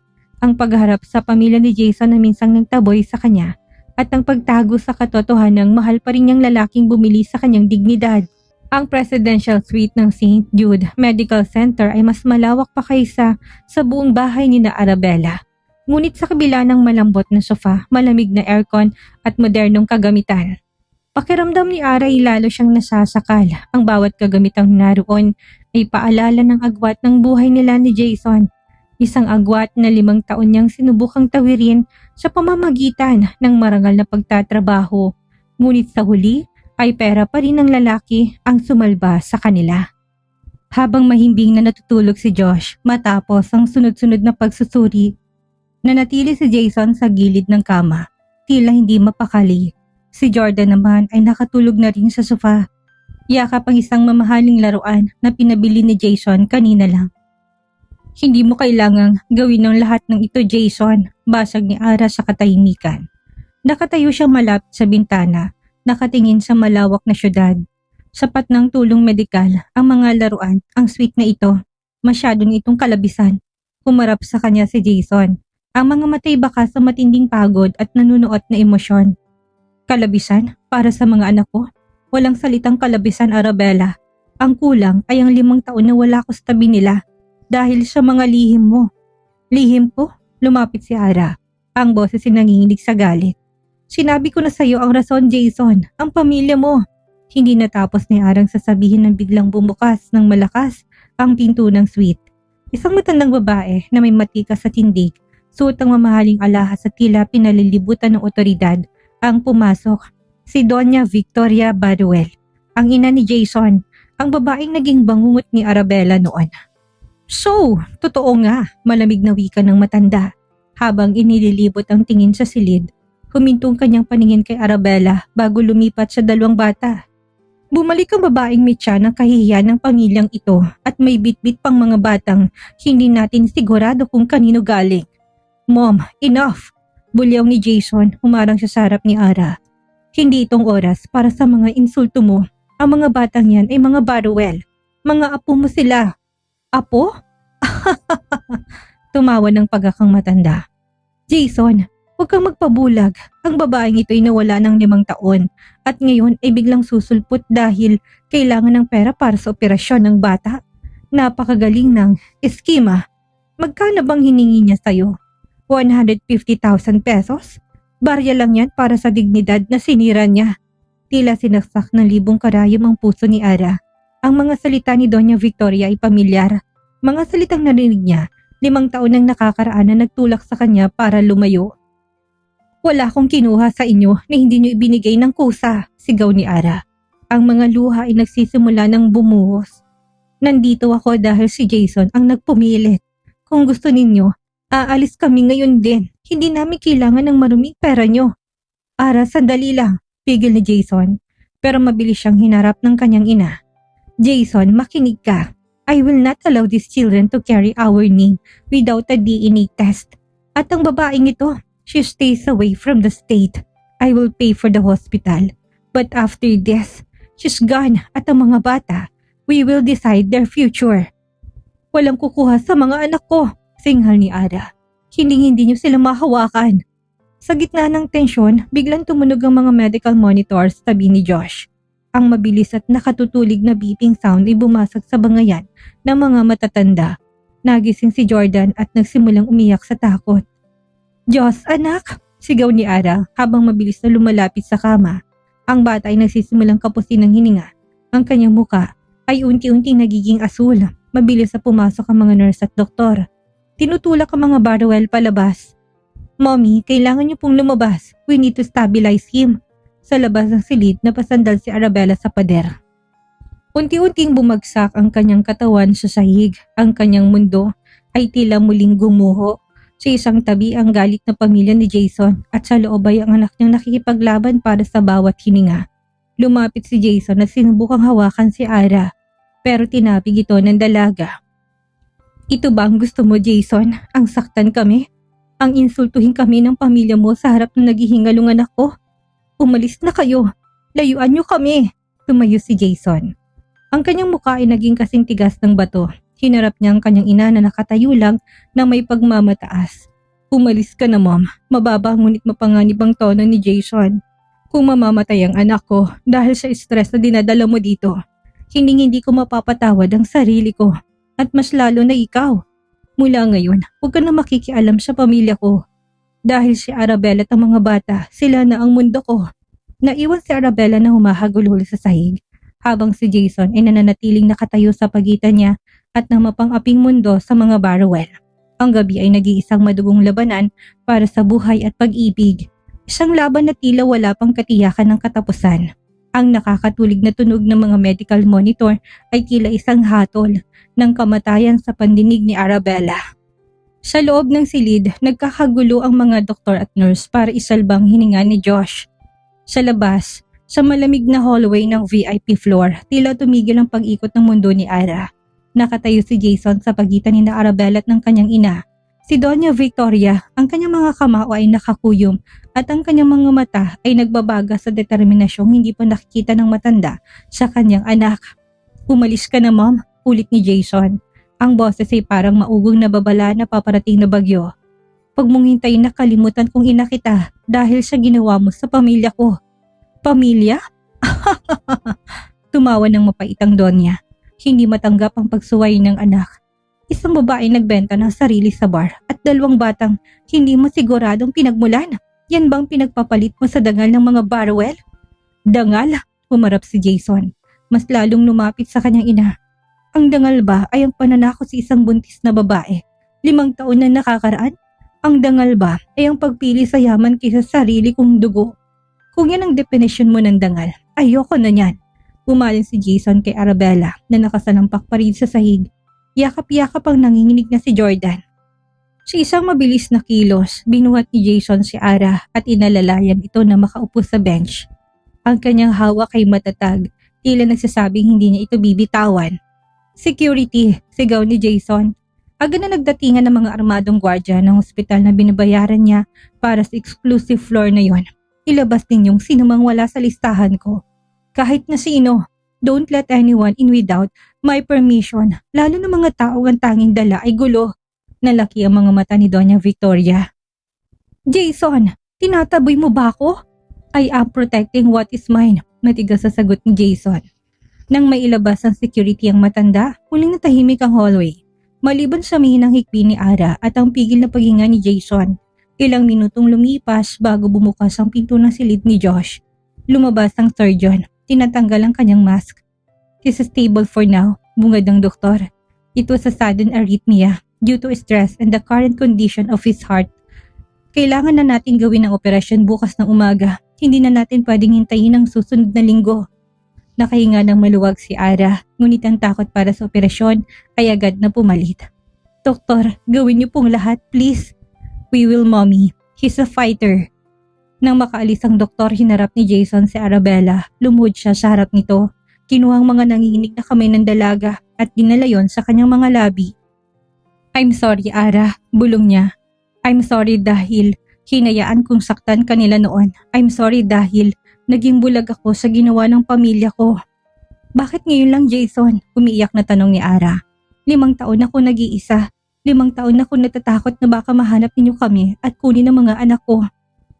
Ang pagharap sa pamilya ni Jason na minsang nagtaboy sa kanya at ang pagtago sa katotohanang mahal pa rin niyang lalaking bumili sa kanyang dignidad. Ang Presidential Suite ng St. Jude Medical Center ay mas malawak pa kaysa sa buong bahay ni na Arabella. Ngunit sa kabila ng malambot na sofa, malamig na aircon at modernong kagamitan, pakiramdam ni Ara ay lalo siyang nasasakal. Ang bawat kagamitang naroon ay paalala ng agwat ng buhay nila ni Jason. Isang agwat na 5 taon niyang sinubukang tawirin sa pamamagitan ng marangal na pagtatrabaho. Ngunit sa huli, ay pera pa rin ng lalaki ang sumalba sa kanila. Habang mahimbing na natutulog si Josh matapos ang sunod-sunod na pagsusuri, nanatili si Jason sa gilid ng kama, tila hindi mapakali. Si Jordan naman ay nakatulog na rin sa sofa. Yakap ang isang mamahaling laruan na pinabili ni Jason kanina lang. Hindi mo kailangang gawin ng lahat ng ito, Jason, basag ni Ara sa katahimikan. Nakatayo siyang malapit sa bintana, nakatingin sa malawak na syudad. Sapat ng tulong medikal ang mga laruan, ang suite na ito. Masyadong itong kalabisan. Humarap sa kanya si Jason. Ang mga matay baka sa matinding pagod at nanunuot na emosyon. Kalabisan? Para sa mga anak ko? Walang salitang kalabisan, Arabella. Ang kulang ay ang 5 taon na wala ko sa tabi nila dahil sa mga lihim mo. Lihim ko? Lumapit si Ara. Ang boses ay nanginginig sa galit. Sinabi ko na sa iyo ang rason, Jason, ang pamilya mo. Hindi natapos ni Arang sasabihin ng biglang bumukas ng malakas ang pinto ng suite. Isang matandang babae na may matikas sa tindig, suot ang mamahaling alahas at tila pinalilibutan ng otoridad ang pumasok. Si Doña Victoria Baruel, ang ina ni Jason, ang babaeng naging bangungot ni Arabella noon. So, totoo nga, malamig na wika ng matanda. Habang inililibot ang tingin sa silid, humintong kanyang paningin kay Arabella bago lumipat sa 2 bata. Bumalik ang babaeng mitya ng kahihiyan ng pamilyang ito at may bitbit pang mga batang hindi natin sigurado kung kanino galing. Mom, enough! Bulyaw ni Jason, humarang siya sa harap ni Ara. Hindi itong oras para sa mga insulto mo. Ang mga batang yan ay mga Baruel. Mga apo mo sila. Apo? Tumawa ng pagkakang matanda. Jason, Huwag kang magpabulag. Ang babaeng ito ay nawala ng 5 taon at ngayon ay biglang susulpot dahil kailangan ng pera para sa operasyon ng bata. Napakagaling ng eskema. Magkano bang hiningi niya sa'yo? 150,000 pesos? Barya lang yan para sa dignidad na sinira niya. Tila sinaksak ng libong karayom ang puso ni Ara. Ang mga salita ni Doña Victoria ay pamilyar. Mga salitang narinig niya, 5 taon nang nakakaraan na nagtulak sa kanya para lumayo. Wala akong kinuha sa inyo na hindi niyo ibinigay ng kusa, sigaw ni Ara. Ang mga luha ay nagsisimula ng bumuhos. Nandito ako dahil si Jason ang nagpumilit. Kung gusto ninyo, aalis kami ngayon din. Hindi namin kailangan ng maruming pera nyo. Ara, sandali lang, pigil ni Jason. Pero mabilis siyang hinarap ng kanyang ina. Jason, makinig ka. I will not allow these children to carry our name without a DNA test. At ang babaeng ito, she stays away from the state. I will pay for the hospital. But after this, she's gone at ang mga bata, we will decide their future. Walang kukuha sa mga anak ko, singhal ni Ara. Hindi niyo sila mahawakan. Sa gitna ng tensyon, biglang tumunog ang mga medical monitors tabi ni Josh. Ang mabilis at nakatutulig na beeping sound ay bumasag sa bangayan ng mga matatanda. Nagising si Jordan at nagsimulang umiyak sa takot. Diyos, anak! Sigaw ni Ara habang mabilis na lumalapit sa kama. Ang bata ay nagsisimulang kapusin ng hininga. Ang kanyang muka ay unti-unti nagiging asul. Mabilis na pumasok ang mga nurse at doktor. Tinutulak ang mga Barwell palabas. Mommy, kailangan niyo pong lumabas. We need to stabilize him. Sa labas ng silid, napasandal si Arabella sa pader. Unti-unting bumagsak ang kanyang katawan sa sahig. Ang kanyang mundo ay tila muling gumuho. Sa isang tabi ang galit na pamilya ni Jason at sa loob ay ang anak niyang nakikipaglaban para sa bawat hininga. Lumapit si Jason at sinubukang hawakan si Ara, pero tinapig ito ng dalaga. Ito ba ang gusto mo, Jason? Ang saktan kami? Ang insultuhin kami ng pamilya mo sa harap ng naghihingalong anak ko? Umalis na kayo. Layuan niyo kami. Tumayo si Jason. Ang kanyang mukha ay naging kasing tigas ng bato. Hinarap niya ang kanyang ina na nakatayo lang na may pagmamataas. Umalis ka na, Mom. Mababa ngunit mapanganib ang tono ni Jason. Kung mamamatay ang anak ko dahil sa stress na dinadala mo dito, hindi ko mapapatawad ang sarili ko at mas lalo na ikaw. Mula ngayon, huwag ka na makikialam sa pamilya ko. Dahil si Arabella at ang mga bata, sila na ang mundo ko. Naiwan si Arabella na humahagulhol sa sahig, habang si Jason ay nananatiling nakatayo sa pagitan niya at ng mapang-aping mundo sa mga Barwell. Ang gabi ay nag-iisang madugong labanan para sa buhay at pag-ibig. Isang laban na tila wala pang katiyakan ng katapusan. Ang nakakatulig na tunog ng mga medical monitor ay tila isang hatol ng kamatayan sa pandinig ni Arabella. Sa loob ng silid, nagkakagulo ang mga doktor at nurse para isalbang hininga ni Josh. Sa labas, sa malamig na hallway ng VIP floor, tila tumigil ang pag-ikot ng mundo ni Ara. Nakatayo si Jason sa pagitan ni Arabella at ng kanyang ina. Si Doña Victoria, ang kanyang mga kamao ay nakakuyom at ang kanyang mga mata ay nagbabaga sa determinasyong hindi pa nakikita ng matanda sa kanyang anak. Umalis ka na, Mom, ulit ni Jason. Ang boses ay parang maugong na babala na paparating na bagyo. Pag mong hintayin na kalimutan kong ina kita dahil sa ginawa mo sa pamilya ko. Pamilya? Tumawa ng mapaitang Donya. Hindi matanggap ang pagsuway ng anak. Isang babae nagbenta ng sarili sa bar at 2 batang hindi mo siguradong pinagmulan. Yan bang pinagpapalit mo sa dangal ng mga Barwell? Dangal? Humarap si Jason. Mas lalong lumapit sa kanyang ina. Ang dangal ba ay ang pananakot sa isang buntis na babae? 5 taon na nakakaraan? Ang dangal ba ay ang pagpili sa yaman kaysa sarili kong dugo? Kung yan ang definition mo ng dangal, ayoko na yan. Umalin si Jason kay Arabella na nakasalampak pa rin sa sahig. Yakap-yakap ang nanginginig na si Jordan. Sa isang mabilis na kilos, binuhat ni Jason si Ara at inalalayan ito na makaupo sa bench. Ang kanyang hawak ay matatag, tila nagsasabing hindi niya ito bibitawan. Security, sigaw ni Jason. Agad na nagdatingan ng mga armadong gwardya ng ospital na binabayaran niya para sa exclusive floor na yon. Ilabas ninyong sinumang wala sa listahan ko. Kahit na sino, don't let anyone in without my permission, lalo na mga taong ang tanging dala ay gulo. Nalaki ang mga mata ni Doña Victoria. Jason, tinataboy mo ba ako? I am protecting what is mine, matigas sa sagot ni Jason. Nang mailabas ang security ang matanda, muling natahimik ang hallway. Maliban sa mihinang hikbi ni Ara at ang pigil na paghinga ni Jason, ilang minutong lumipas bago bumukas ang pinto ng silid ni Josh. Lumabas ang surgeon, tinatanggal ang kanyang mask. "He's stable for now," bungad ng doktor. "It was a sudden arrhythmia due to stress and the current condition of his heart. Kailangan na natin gawin ang operasyon bukas ng umaga. Hindi na natin pwedeng hintayin ang susunod na linggo." Nakahinga ng maluwag si Ara, ngunit ang takot para sa operasyon ay agad na pumalit. "Doktor, gawin niyo pong lahat, please." "We will, mommy. He's a fighter." Nang makaalis ang doktor, hinarap ni Jason si Arabella. Lumuhod siya sa harap nito. Kinuha ang mga nanginginig na kamay ng dalaga at dinala yon sa kanyang mga labi. "I'm sorry, Ara," bulong niya. "I'm sorry dahil hinayaan kong saktan kanila noon. I'm sorry dahil naging bulag ako sa ginawa ng pamilya ko." "Bakit ngayon lang, Jason?" umiiyak na tanong ni Ara. 5 taon ako nag-iisa. 5 taon ako natatakot na baka mahanap ninyo kami at kunin ang mga anak ko.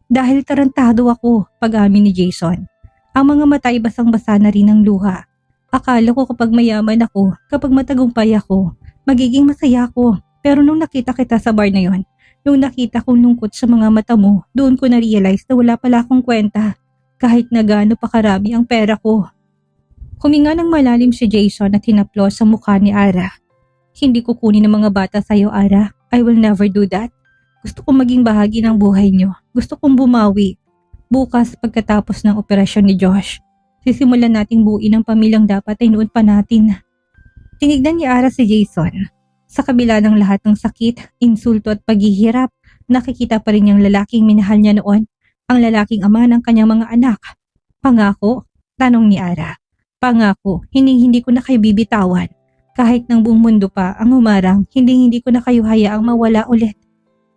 Dahil tarantado ako, pag-amin ni Jason. Ang mga mata ay basang-basa na rin ng luha. "Akala ko kapag mayaman ako, kapag matagumpay ako, magiging masaya ako. Pero nung nakita kita sa bar na yon, nung nakita kong lungkot sa mga mata mo, doon ko na-realize na wala pala akong kwenta. Kahit na gaano pa karami ang pera ko." Huminga ng malalim si Jason at hinaplos sa mukha ni Ara. "Hindi ko kunin ang mga bata sa'yo, Ara. I will never do that. Gusto kong maging bahagi ng buhay niyo. Gusto kong bumawi. Bukas pagkatapos ng operasyon ni Josh, sisimulan nating buuin ang pamilyang dapat ay noon pa natin." Tinignan ni Ara si Jason. Sa kabila ng lahat ng sakit, insulto at paghihirap, nakikita pa rin niyang lalaking minahal niya noon, ang lalaking ama ng kanyang mga anak. "Pangako?" tanong ni Ara. "Pangako, hindi ko na kayo bibitawan. Kahit ng buong mundo pa ang humarang, hindi ko na kayo hayaang mawala ulit."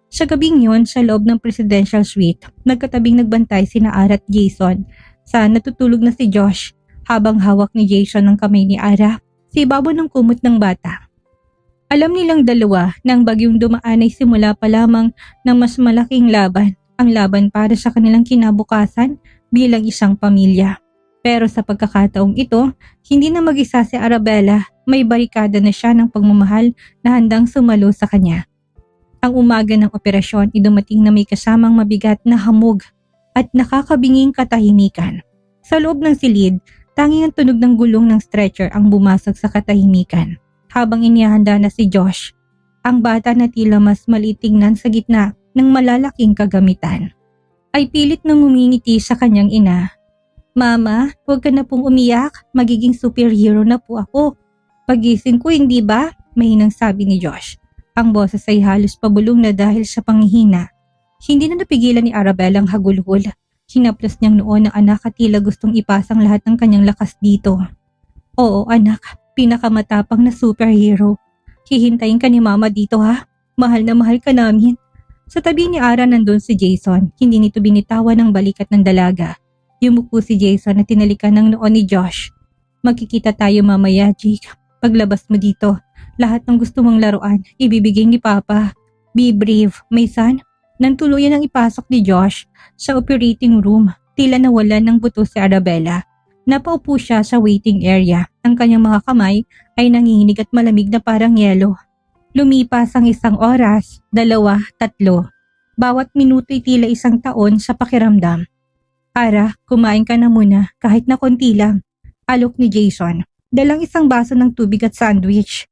Sa gabing yon, sa loob ng presidential suite, nagkatabing nagbantay sina Ara at Jason. Sa natutulog na si Josh, habang hawak ni Jason ang kamay ni Ara, si ibabaw ng kumot ng bata. Alam nilang dalawa na ang bagyong dumaan ay simula pa lamang ng mas malaking laban, ang laban para sa kanilang kinabukasan bilang isang pamilya. Pero sa pagkakataong ito, hindi na mag-isa si Arabella, may barikada na siya ng pagmamahal na handang sumalo sa kanya. Ang umaga ng operasyon ay dumating na may kasamang mabigat na hamog at nakakabinging katahimikan. Sa loob ng silid, tanging ang tunog ng gulong ng stretcher ang bumasag sa katahimikan. Habang inihanda na si Josh, ang bata na tila mas maliit tingnan sa gitna ng malalaking kagamitan, ay pilit nang ngumingiti sa kanyang ina. "Mama, huwag ka na pong umiyak. Magiging superhero na po ako. Pagising ko, hindi ba?" mahinang sabi ni Josh. Ang boses ay halos pabulong na dahil sa panghihina. Hindi na napigilan ni Arabella ang hagulhol. Hinaplos niyang noon ng anak at tila gustong ipasang lahat ng kanyang lakas dito. "Oo anak, pinakamatapang na superhero. Hihintayin ka ni mama dito ha. Mahal na mahal ka namin." Sa tabi ni Ara nandun si Jason. Hindi nito binitawan ng balikat ng dalaga. Yumuko si Jason at tinalikan ng noon ni Josh. "Magkikita tayo mamaya, Jake. Paglabas mo dito, lahat ng gusto mong laruan, ibibigay ni Papa. Be brave, my son." Nang tuluyan ang ipasok ni Josh sa operating room, tila nawalan ng buto si Arabella. Napaupo siya sa waiting area. Ang kanyang mga kamay ay nanginginig at malamig na parang yelo. Lumipas ang 1 oras, 2, 3. Bawat minuto ay tila 1 taon sa pakiramdam. "Ara, kumain ka na muna, kahit na konti lang." Alok ni Jason. Dalang 1 baso ng tubig at sandwich.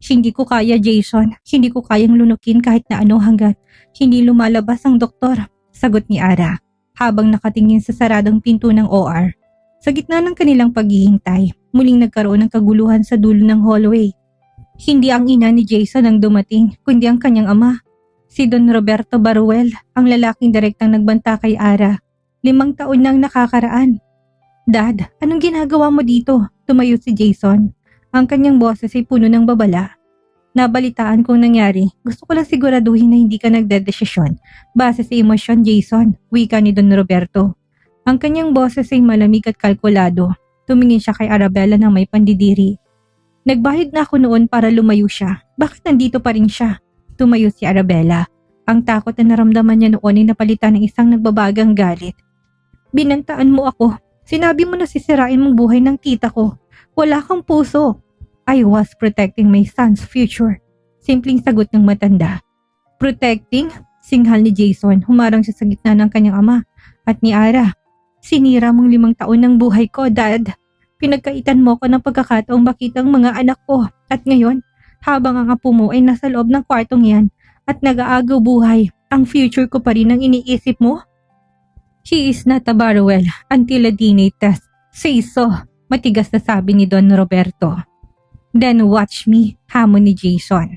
"Hindi ko kaya, Jason. Hindi ko kayang lunukin kahit na ano hanggat hindi lumalabas ang doktor," sagot ni Ara, habang nakatingin sa saradong pinto ng OR. Sa gitna ng kanilang paghihintay, muling nagkaroon ng kaguluhan sa dulo ng hallway. Hindi ang ina ni Jason ang dumating, kundi ang kanyang ama. Si Don Roberto Baruel, ang lalaking direktang nagbanta kay Ara. 5 taon nang nakakaraan. "Dad, anong ginagawa mo dito?" Tumayo si Jason. Ang kanyang boses ay puno ng babala. "Nabalitaan kong nangyari. Gusto ko lang siguraduhin na hindi ka nagdedesisyon base sa emosyon, Jason," wika ni Don Roberto. Ang kanyang boses ay malamig at kalkulado. Tumingin siya kay Arabella na may pandidiri. "Nagbayad na ako noon para lumayo siya. Bakit nandito pa rin siya?" Tumayo si Arabella. Ang takot na naramdaman niya noon ay napalitan ng isang nagbabagang galit. Binantaan mo ako. Sinabi mo na sisirain mong buhay ng tita ko. Wala kang puso. I was protecting my son's future. Simpleng sagot ng matanda. Protecting? Singhal ni Jason, humarang siya sa gitna ng kanyang ama at ni Ara. Sinira mong 5 taon ng buhay ko, Dad. Pinagkaitan mo ko ng pagkakataong makita ang mga anak ko. At ngayon, habang ang apo mo ay nasa loob ng kwartong yan at nag-aagaw buhay, ang future ko pa rin ang iniisip mo? He is not a Barruel until a DNA test says so, matigas na sabi ni Don Roberto. Then watch me, hamon ni Jason.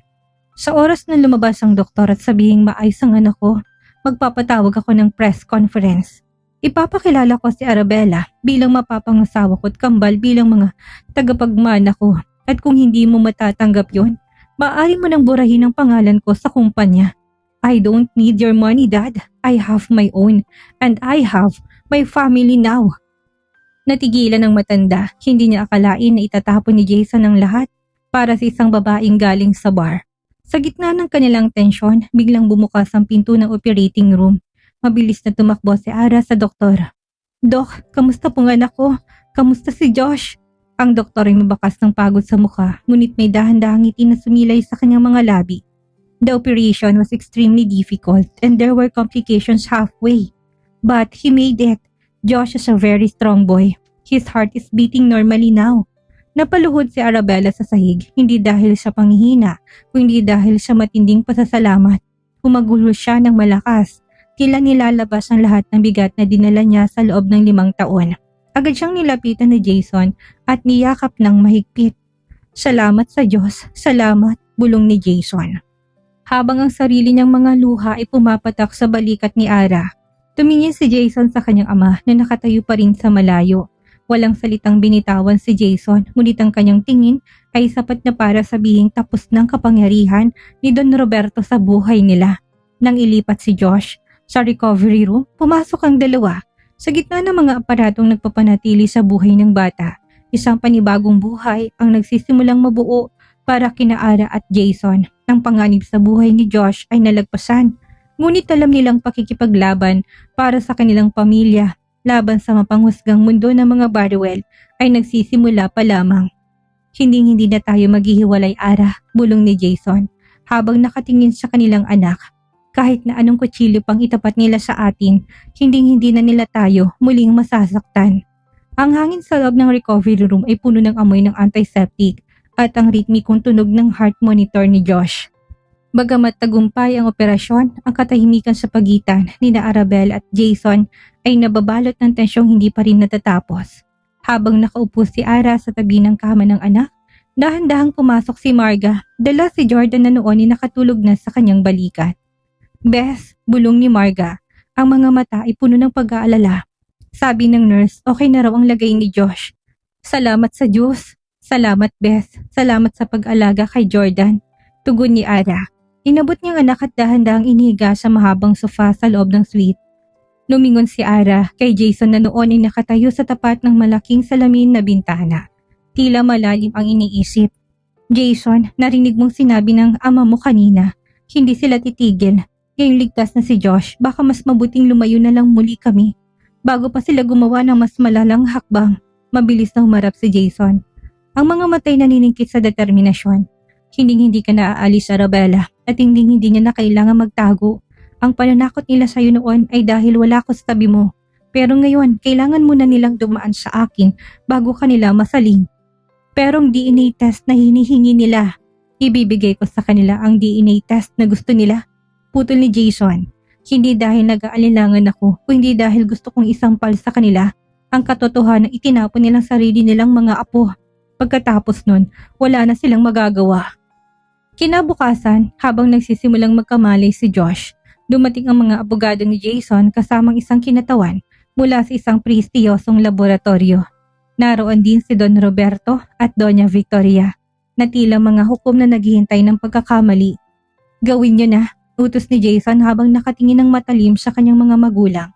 Sa oras na lumabas ang doktor at sabihing maayos ang anak ko, magpapatawag ako ng press conference. Ipapakilala ko si Arabella bilang mapapangasawa ko at kambal bilang mga tagapagmana ko. At kung hindi mo matatanggap yon, maaari mo nang burahin ang pangalan ko sa kumpanya. I don't need your money, Dad. I have my own and I have my family now. Natigilan ng matanda, hindi niya akalain na itatapon ni Jason ang lahat para sa isang babaeng galing sa bar. Sa gitna ng kanilang tensyon, biglang bumukas ang pinto ng operating room. Mabilis na tumakbo si Ara sa doktor. Dok, kamusta pong anak ko? Kamusta si Josh? Ang doktor ay mabakas ng pagod sa mukha, ngunit may dahan-dahang ngiti na sumilay sa kanyang mga labi. The operation was extremely difficult and there were complications halfway. But he made it. Josh is a very strong boy. His heart is beating normally now. Napaluhod si Arabella sa sahig, hindi dahil sa panghihina, kundi dahil sa matinding pasasalamat. Humagulo siya ng malakas. Tila nilalabas ang lahat ng bigat na dinala niya sa loob ng 5 taon. Agad siyang nilapitan ni Jason at niyakap ng mahigpit. Salamat sa Diyos, salamat, bulong ni Jason. Habang ang sarili niyang mga luha ay pumapatak sa balikat ni Ara, tumingin si Jason sa kanyang ama na nakatayo pa rin sa malayo. Walang salitang binitawan si Jason, ngunit ang kanyang tingin ay sapat na para sabihing tapos ng kapangyarihan ni Don Roberto sa buhay nila. Nang ilipat si Josh sa recovery room, pumasok ang dalawa. Sa gitna ng mga aparatong nagpapanatili sa buhay ng bata, isang panibagong buhay ang nagsisimulang mabuo para kina Ara at Jason. Ang panganib sa buhay ni Josh ay nalagpasan, ngunit alam nilang pakikipaglaban para sa kanilang pamilya. Laban sa mapanghusgang mundo ng mga Barruel ay nagsisimula pa lamang. Hindi na tayo maghihiwalay, Ara, bulong ni Jason habang nakatingin sa kanilang anak. Kahit na anong kutsilyo pang itapat nila sa atin, hindi na nila tayo muling masasaktan. Ang hangin sa loob ng recovery room ay puno ng amoy ng antiseptic at ang ritmikong tunog ng heart monitor ni Josh. Bagamat tagumpay ang operasyon, ang katahimikan sa pagitan ni Arabella at Jason ay nababalot ng tensyong hindi pa rin natatapos. Habang nakaupo si Ara sa tabi ng kama ng anak, dahan-dahang pumasok si Marga, dala si Jordan na noon ay nakatulog na sa kanyang balikat. Bes, bulong ni Marga, ang mga mata ay puno ng pag-aalala. Sabi ng nurse, okay na raw ang lagay ni Josh. Salamat sa Diyos. Salamat, Bes. Salamat sa pag-alaga kay Jordan. Tugon ni Ara. Inabot niyang anak at dahan-dahang inihiga sa mahabang sofa sa loob ng suite. Lumingon si Ara kay Jason na noon ay nakatayo sa tapat ng malaking salamin na bintana. Tila malalim ang iniisip. Jason, narinig mong sinabi ng ama mo kanina. Hindi sila titigil. Ngayong ligtas na si Josh, baka mas mabuting lumayo na lang muli kami. Bago pa sila gumawa ng mas malalang hakbang, mabilis na humarap si Jason. Ang mga matay naniningkit sa determinasyon. Hindi ka naaalis, Arabella, at hindi niya na kailangan magtago. Ang pananakot nila sa iyo noon ay dahil wala ko sa tabi mo. Pero ngayon, kailangan muna nilang dumaan sa akin bago kanila masaling. Pero ang DNA test na hinihingi nila, ibibigay ko sa kanila ang DNA test na gusto nila. Putol ni Jason. Hindi dahil nag-aalinlangan ako, kundi dahil gusto kong isampal sa kanila ang katotohanan na itinapon nilang sarili nilang mga apo. Pagkatapos nun, wala na silang magagawa. Kinabukasan, habang nagsisimulang magkamalay si Josh, dumating ang mga abogado ni Jason kasamang isang kinatawan mula sa isang prestiyosong laboratorio. Naroon din si Don Roberto at Doña Victoria, na tila mga hukom na naghihintay ng pagkakamali. Gawin niyo na, utos ni Jason habang nakatingin ng matalim sa kanyang mga magulang.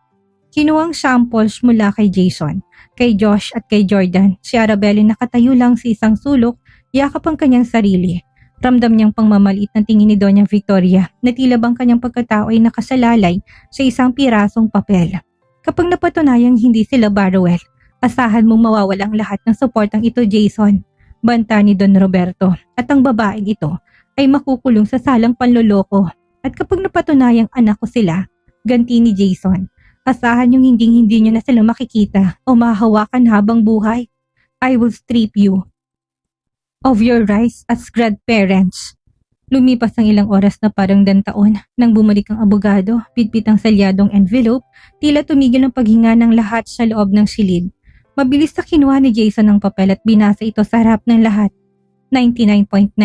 Kinuwang samples mula kay Jason, kay Josh at kay Jordan. Si Arabella nakatayo lang sa isang sulok, yakap ang kanyang sarili. Ramdam niyang pangmamaliit na tingin ni Doña Victoria na tila bang kanyang pagkatao ay nakasalalay sa isang pirasong papel. Kapag napatunayang hindi sila Barroel, asahan mong mawawalang lahat ng suportang ito, Jason. Banta ni Don Roberto, at ang babaeng ito ay makukulong sa salang panloloko. At kapag napatunayang anak ko sila, ganti ni Jason, asahan yung hindi nyo na sila makikita o mahahawakan habang buhay. I will strip you of your rights as grandparents. Lumipas ang ilang oras na parang dantaon nang bumalik ang abogado, pitpit ang salyadong envelope, tila tumigil ang paghinga ng lahat sa loob ng silid. Mabilis na kinuha ni Jason ang papel at binasa ito sa harap ng lahat. 99.9%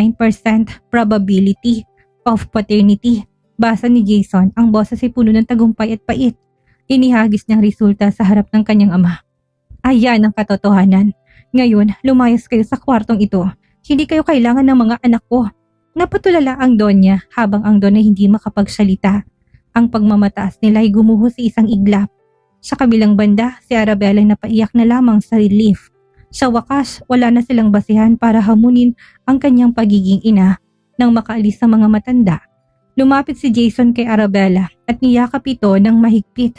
probability of paternity. Basa ni Jason, ang boses ay puno ng tagumpay at pait. Inihagis niyang resulta sa harap ng kanyang ama. Ayan ang katotohanan. Ngayon, lumayas kayo sa kwartong ito. Hindi kayo kailangan ng mga anak ko. Napatulala ang Donya habang ang Don ay hindi makapagsalita. Ang pagmamataas nila ay gumuho sa isang iglap. Sa kabilang banda, si Arabella ay napaiyak na lamang sa relief. Sa wakas, wala na silang basihan para hamunin ang kanyang pagiging ina nang makaalis sa mga matanda. Lumapit si Jason kay Arabella at niyakap ito ng mahigpit.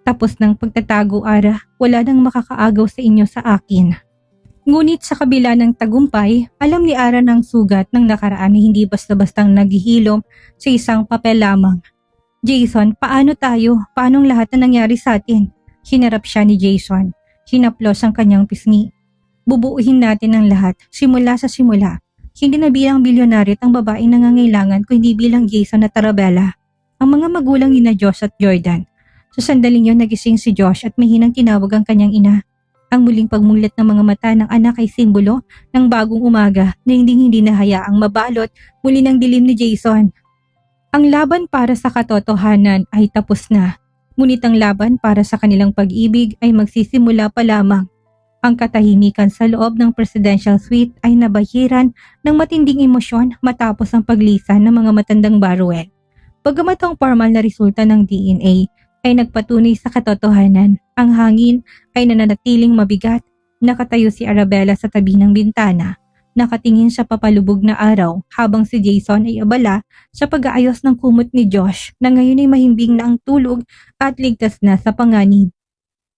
Tapos ng pagtatago, Ara, wala nang makakaagaw sa inyo sa akin. Ngunit sa kabila ng tagumpay, alam ni Ara ng sugat ng nakaraan na hindi basta-bastang naghihilom sa isang papel lamang. Jason, paano tayo? Paanong lahat na nangyari sa atin? Hinarap siya ni Jason. Hinaplos ang kanyang pisngi. Bubuuhin natin ang lahat, simula sa simula. Hindi na bilang bilyonaryo ang babaeng nangangailangan kundi bilang Jason at Arabella. Ang mga magulang ni na Josh at Jordan. Sa sandaling yon nagising si Josh at mahinang tinawag ang kanyang ina. Ang muling pagmulat ng mga mata ng anak ay simbolo ng bagong umaga na hindi nahayaang mabalot muli ng dilim ni Jason. Ang laban para sa katotohanan ay tapos na, ngunit ang laban para sa kanilang pag-ibig ay magsisimula pa lamang. Ang katahimikan sa loob ng presidential suite ay nabahiran ng matinding emosyon matapos ang paglisan ng mga matandang Barroel. Bagamat ang formal na resulta ng DNA ay nagpatunay sa katotohanan, ang hangin ay nananatiling mabigat. Nakatayo si Arabella sa tabi ng bintana. Nakatingin sa papalubog na araw habang si Jason ay abala sa pag-aayos ng kumot ni Josh na ngayon ay mahimbing na ang tulog at ligtas na sa panganib.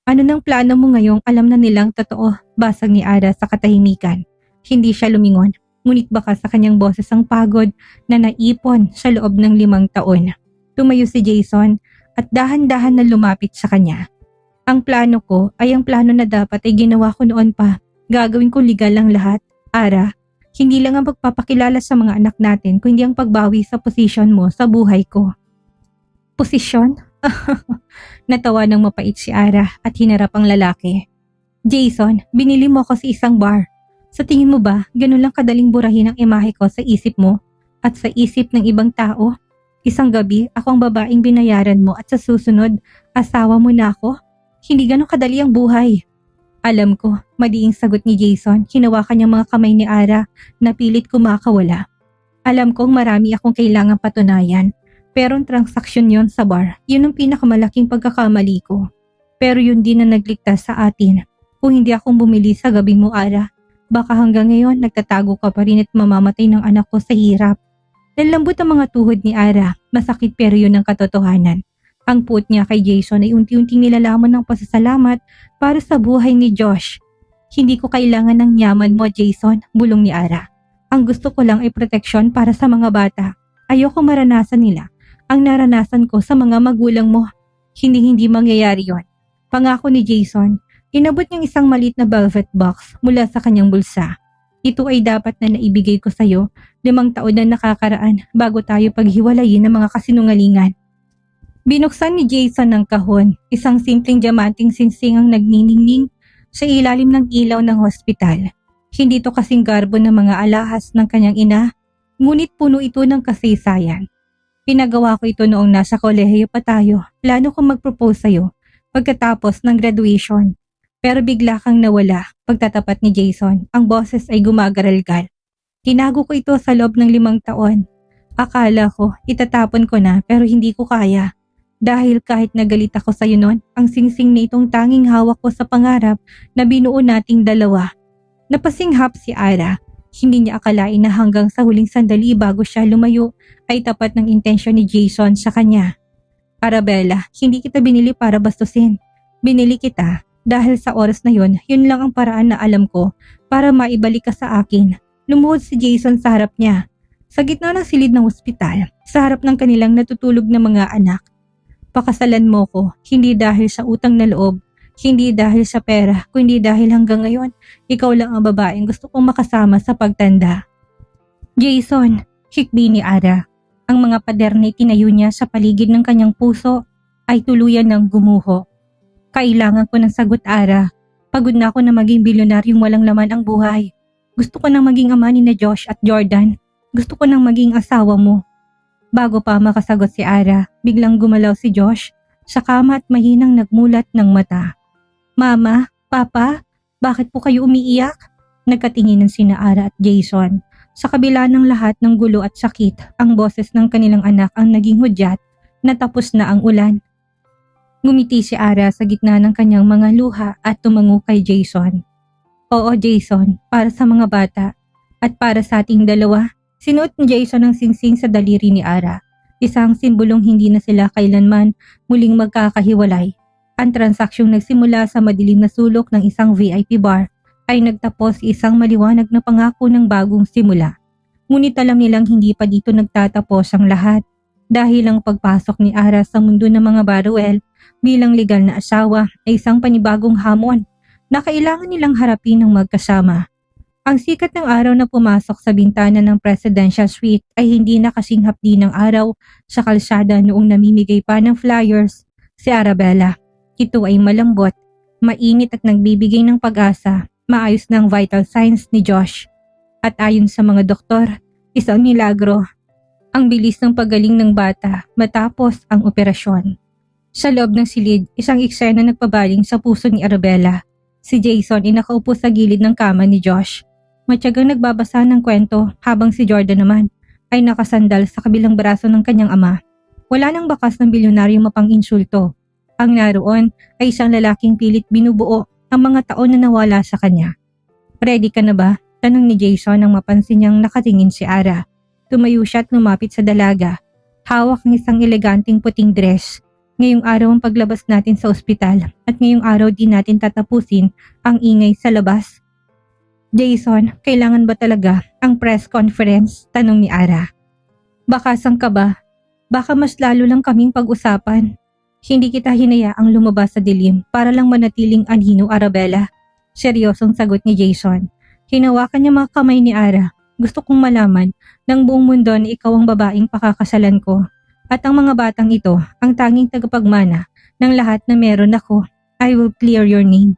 Ano nang plano mo ngayong alam na nilang totoo? Basag ni Ara sa katahimikan. Hindi siya lumingon, ngunit baka sa kanyang boses ang pagod na naipon sa loob ng 5 taon. Tumayo si Jason at dahan-dahan na lumapit sa kanya. Ang plano ko ay ang plano na dapat ay ginawa ko noon pa. Gagawin ko legal ang lahat. Ara, hindi lang ang pagpapakilala sa mga anak natin kundi ang pagbawi sa posisyon mo sa buhay ko. Posisyon? Natawa ng mapait si Ara at hinarap ang lalaki. Jason, binili mo ako sa isang bar. Sa tingin mo ba, ganun lang kadaling burahin ang imahe ko sa isip mo at sa isip ng ibang tao? Isang gabi, ako ang babaeng binayaran mo at sa susunod, asawa mo na ako? Hindi ganun kadali ang buhay. Alam ko, madiing sagot ni Jason, hinawakan niyang mga kamay ni Ara na pilit kumakawala. Alam kong marami akong kailangang patunayan, pero ang transaksyon yon sa bar, yun ang pinakamalaking pagkakamali ko. Pero yun din na nagligtas sa atin. Kung hindi akong bumili sa gabi mo, Ara, baka hanggang ngayon nagtatago ka pa rin at mamamatay ng anak ko sa hirap. Nalambot ang mga tuhod ni Ara, masakit pero yun ang katotohanan. Ang puot niya kay Jason ay unti-unting nilalaman ng pasasalamat para sa buhay ni Josh. Hindi ko kailangan ng yaman mo, Jason, bulong ni Ara. Ang gusto ko lang ay proteksyon para sa mga bata. Ayoko maranasan nila ang naranasan ko sa mga magulang mo. Hindi mangyayari yon. Pangako ni Jason, inabot niyang isang maliit na velvet box mula sa kanyang bulsa. Ito ay dapat na naibigay ko sa iyo 5 taon na nakakaraan bago tayo paghiwalayin ng mga kasinungalingan. Binuksan ni Jason ng kahon, isang simpleng diamanting singsing ang nagniningning sa ilalim ng ilaw ng hospital. Hindi to kasing garbo ng mga alahas ng kanyang ina, ngunit puno ito ng kasaysayan. Pinagawa ko ito noong nasa kolehiyo pa tayo. Plano kong mag-propose sa'yo pagkatapos ng graduation. Pero bigla kang nawala. Pagtatapat ni Jason, ang boses ay gumagaralgal. Tinago ko ito sa loob ng 5 taon. Akala ko, itatapon ko na pero hindi ko kaya. Dahil kahit nagalit ako sa'yo noon, ang singsing na itong tanging hawak ko sa pangarap na binuo nating dalawa. Napasinghap si Ara. Hindi niya akalain na hanggang sa huling sandali bago siya lumayo ay tapat ng intensyon ni Jason sa kanya. Arabella, hindi kita binili para bastusin. Binili kita dahil sa oras na yun lang ang paraan na alam ko para maibalik ka sa akin. Lumuhod si Jason sa harap niya. Sa gitna ng silid ng ospital, sa harap ng kanilang natutulog na mga anak. Pakasalan mo ko, hindi dahil sa utang na loob, hindi dahil sa pera, kundi dahil hanggang ngayon, ikaw lang ang babaeng gusto kong makasama sa pagtanda. Jason, hikbi ni Ara. Ang mga pader na itinayo niya sa paligid ng kanyang puso ay tuluyan ng gumuho. Kailangan ko ng sagot, Ara. Pagod na ako na maging bilyonaryong walang laman ang buhay. Gusto ko nang maging ama ni na Josh at Jordan. Gusto ko nang maging asawa mo. Bago pa makasagot si Ara, biglang gumalaw si Josh sa kama at mahinang nagmulat ng mata. Mama, Papa, bakit po kayo umiiyak? Nagkatinginan sina Ara at Jason. Sa kabila ng lahat ng gulo at sakit, ang boses ng kanilang anak ang naging hudyat na tapos na ang ulan. Ngumiti si Ara sa gitna ng kanyang mga luha at tumango kay Jason. Oo, Jason, para sa mga bata at para sa ating dalawa. Sinuot ni Jason ang singsing sa daliri ni Ara. Isang simbolong hindi na sila kailanman muling magkakahiwalay. Ang transaksyon nagsimula sa madilim na sulok ng isang VIP bar ay nagtapos isang maliwanag na pangako ng bagong simula. Ngunit alam nilang hindi pa dito nagtatapos ang lahat dahil ang pagpasok ni Ara sa mundo ng mga Baruel bilang legal na asawa ay isang panibagong hamon na kailangan nilang harapin ng magkasama. Ang sikat ng araw na pumasok sa bintana ng presidential suite ay hindi na kasing hapdi ng araw sa kalsada noong namimigay pa ng flyers si Arabella. Ito ay malambot, mainit at nagbibigay ng pag-asa, maayos ng vital signs ni Josh. At ayon sa mga doktor, isang milagro. Ang bilis ng paggaling ng bata matapos ang operasyon. Sa loob ng silid, isang eksena nagpabaling sa puso ni Arabella. Si Jason ay nakaupo sa gilid ng kama ni Josh. Matyagang nagbabasa ng kwento habang si Jordan naman ay nakasandal sa kabilang braso ng kanyang ama. Wala nang bakas ng bilyonaryong mapang-insulto. Ang naroon ay isang lalaking pilit binubuo ang mga taon na nawala sa kanya. Ready ka na ba? Tanong ni Jason nang mapansin niyang nakatingin si Ara. Tumayo siya at lumapit sa dalaga. Hawak ng isang eleganteng puting dress. Ngayong araw ang paglabas natin sa ospital at ngayong araw din natin tatapusin ang ingay sa labas. Jason, kailangan ba talaga ang press conference? Tanong ni Ara. Bakasang ka ba? Baka mas lalo lang kaming pag-usapan. Hindi kita hinayaang lumabas sa dilim para lang manatiling anhino, Arabella. Seryosong sagot ni Jason. Hinawakan niya mga kamay ni Ara. Gusto kong malaman ng buong mundo na ikaw ang babaeng pakakasalan ko. At ang mga batang ito ang tanging tagapagmana ng lahat na meron ako. I will clear your name.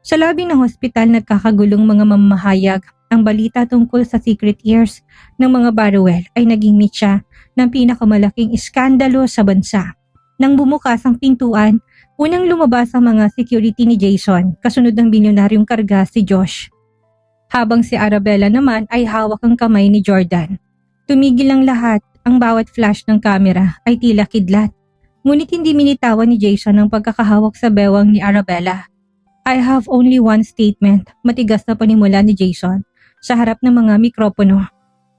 Sa lobby ng hospital nagkakagulong mga mamahayag. Ang balita tungkol sa secret years ng mga Baruel ay naging mitya ng pinakamalaking iskandalo sa bansa. Nang bumukas ang pintuan, unang lumabas ang mga security ni Jason, kasunod ng bilyonaryong karga si Josh. Habang si Arabella naman ay hawak ang kamay ni Jordan. Tumigil ang lahat, ang bawat flash ng kamera ay tila kidlat. Ngunit hindi minitawan ni Jason ang pagkakahawak sa bewang ni Arabella. I have only one statement, matigas na panimula ni Jason sa harap ng mga mikropono.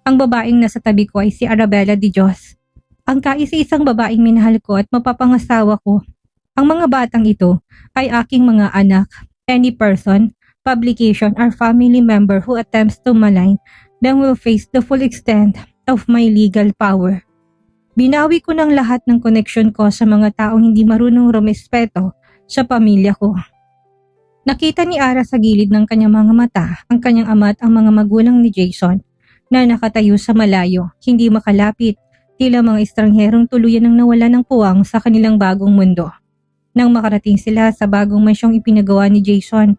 Ang babaeng nasa tabi ko ay si Arabella de Dios. Ang kaisa-isang babaeng minahal ko at mapapangasawa ko. Ang mga batang ito ay aking mga anak. Any person, publication, or family member who attempts to malign them will face the full extent of my legal power. Binawi ko ng lahat ng koneksyon ko sa mga taong hindi marunong rumespeto sa pamilya ko. Nakita ni Ara sa gilid ng kanyang mga mata ang kanyang ama at ang mga magulang ni Jason na nakatayo sa malayo, hindi makalapit, tila mga estrangherong tuluyan ng nawala ng puwang sa kanilang bagong mundo. Nang makarating sila sa bagong mansyong ipinagawa ni Jason,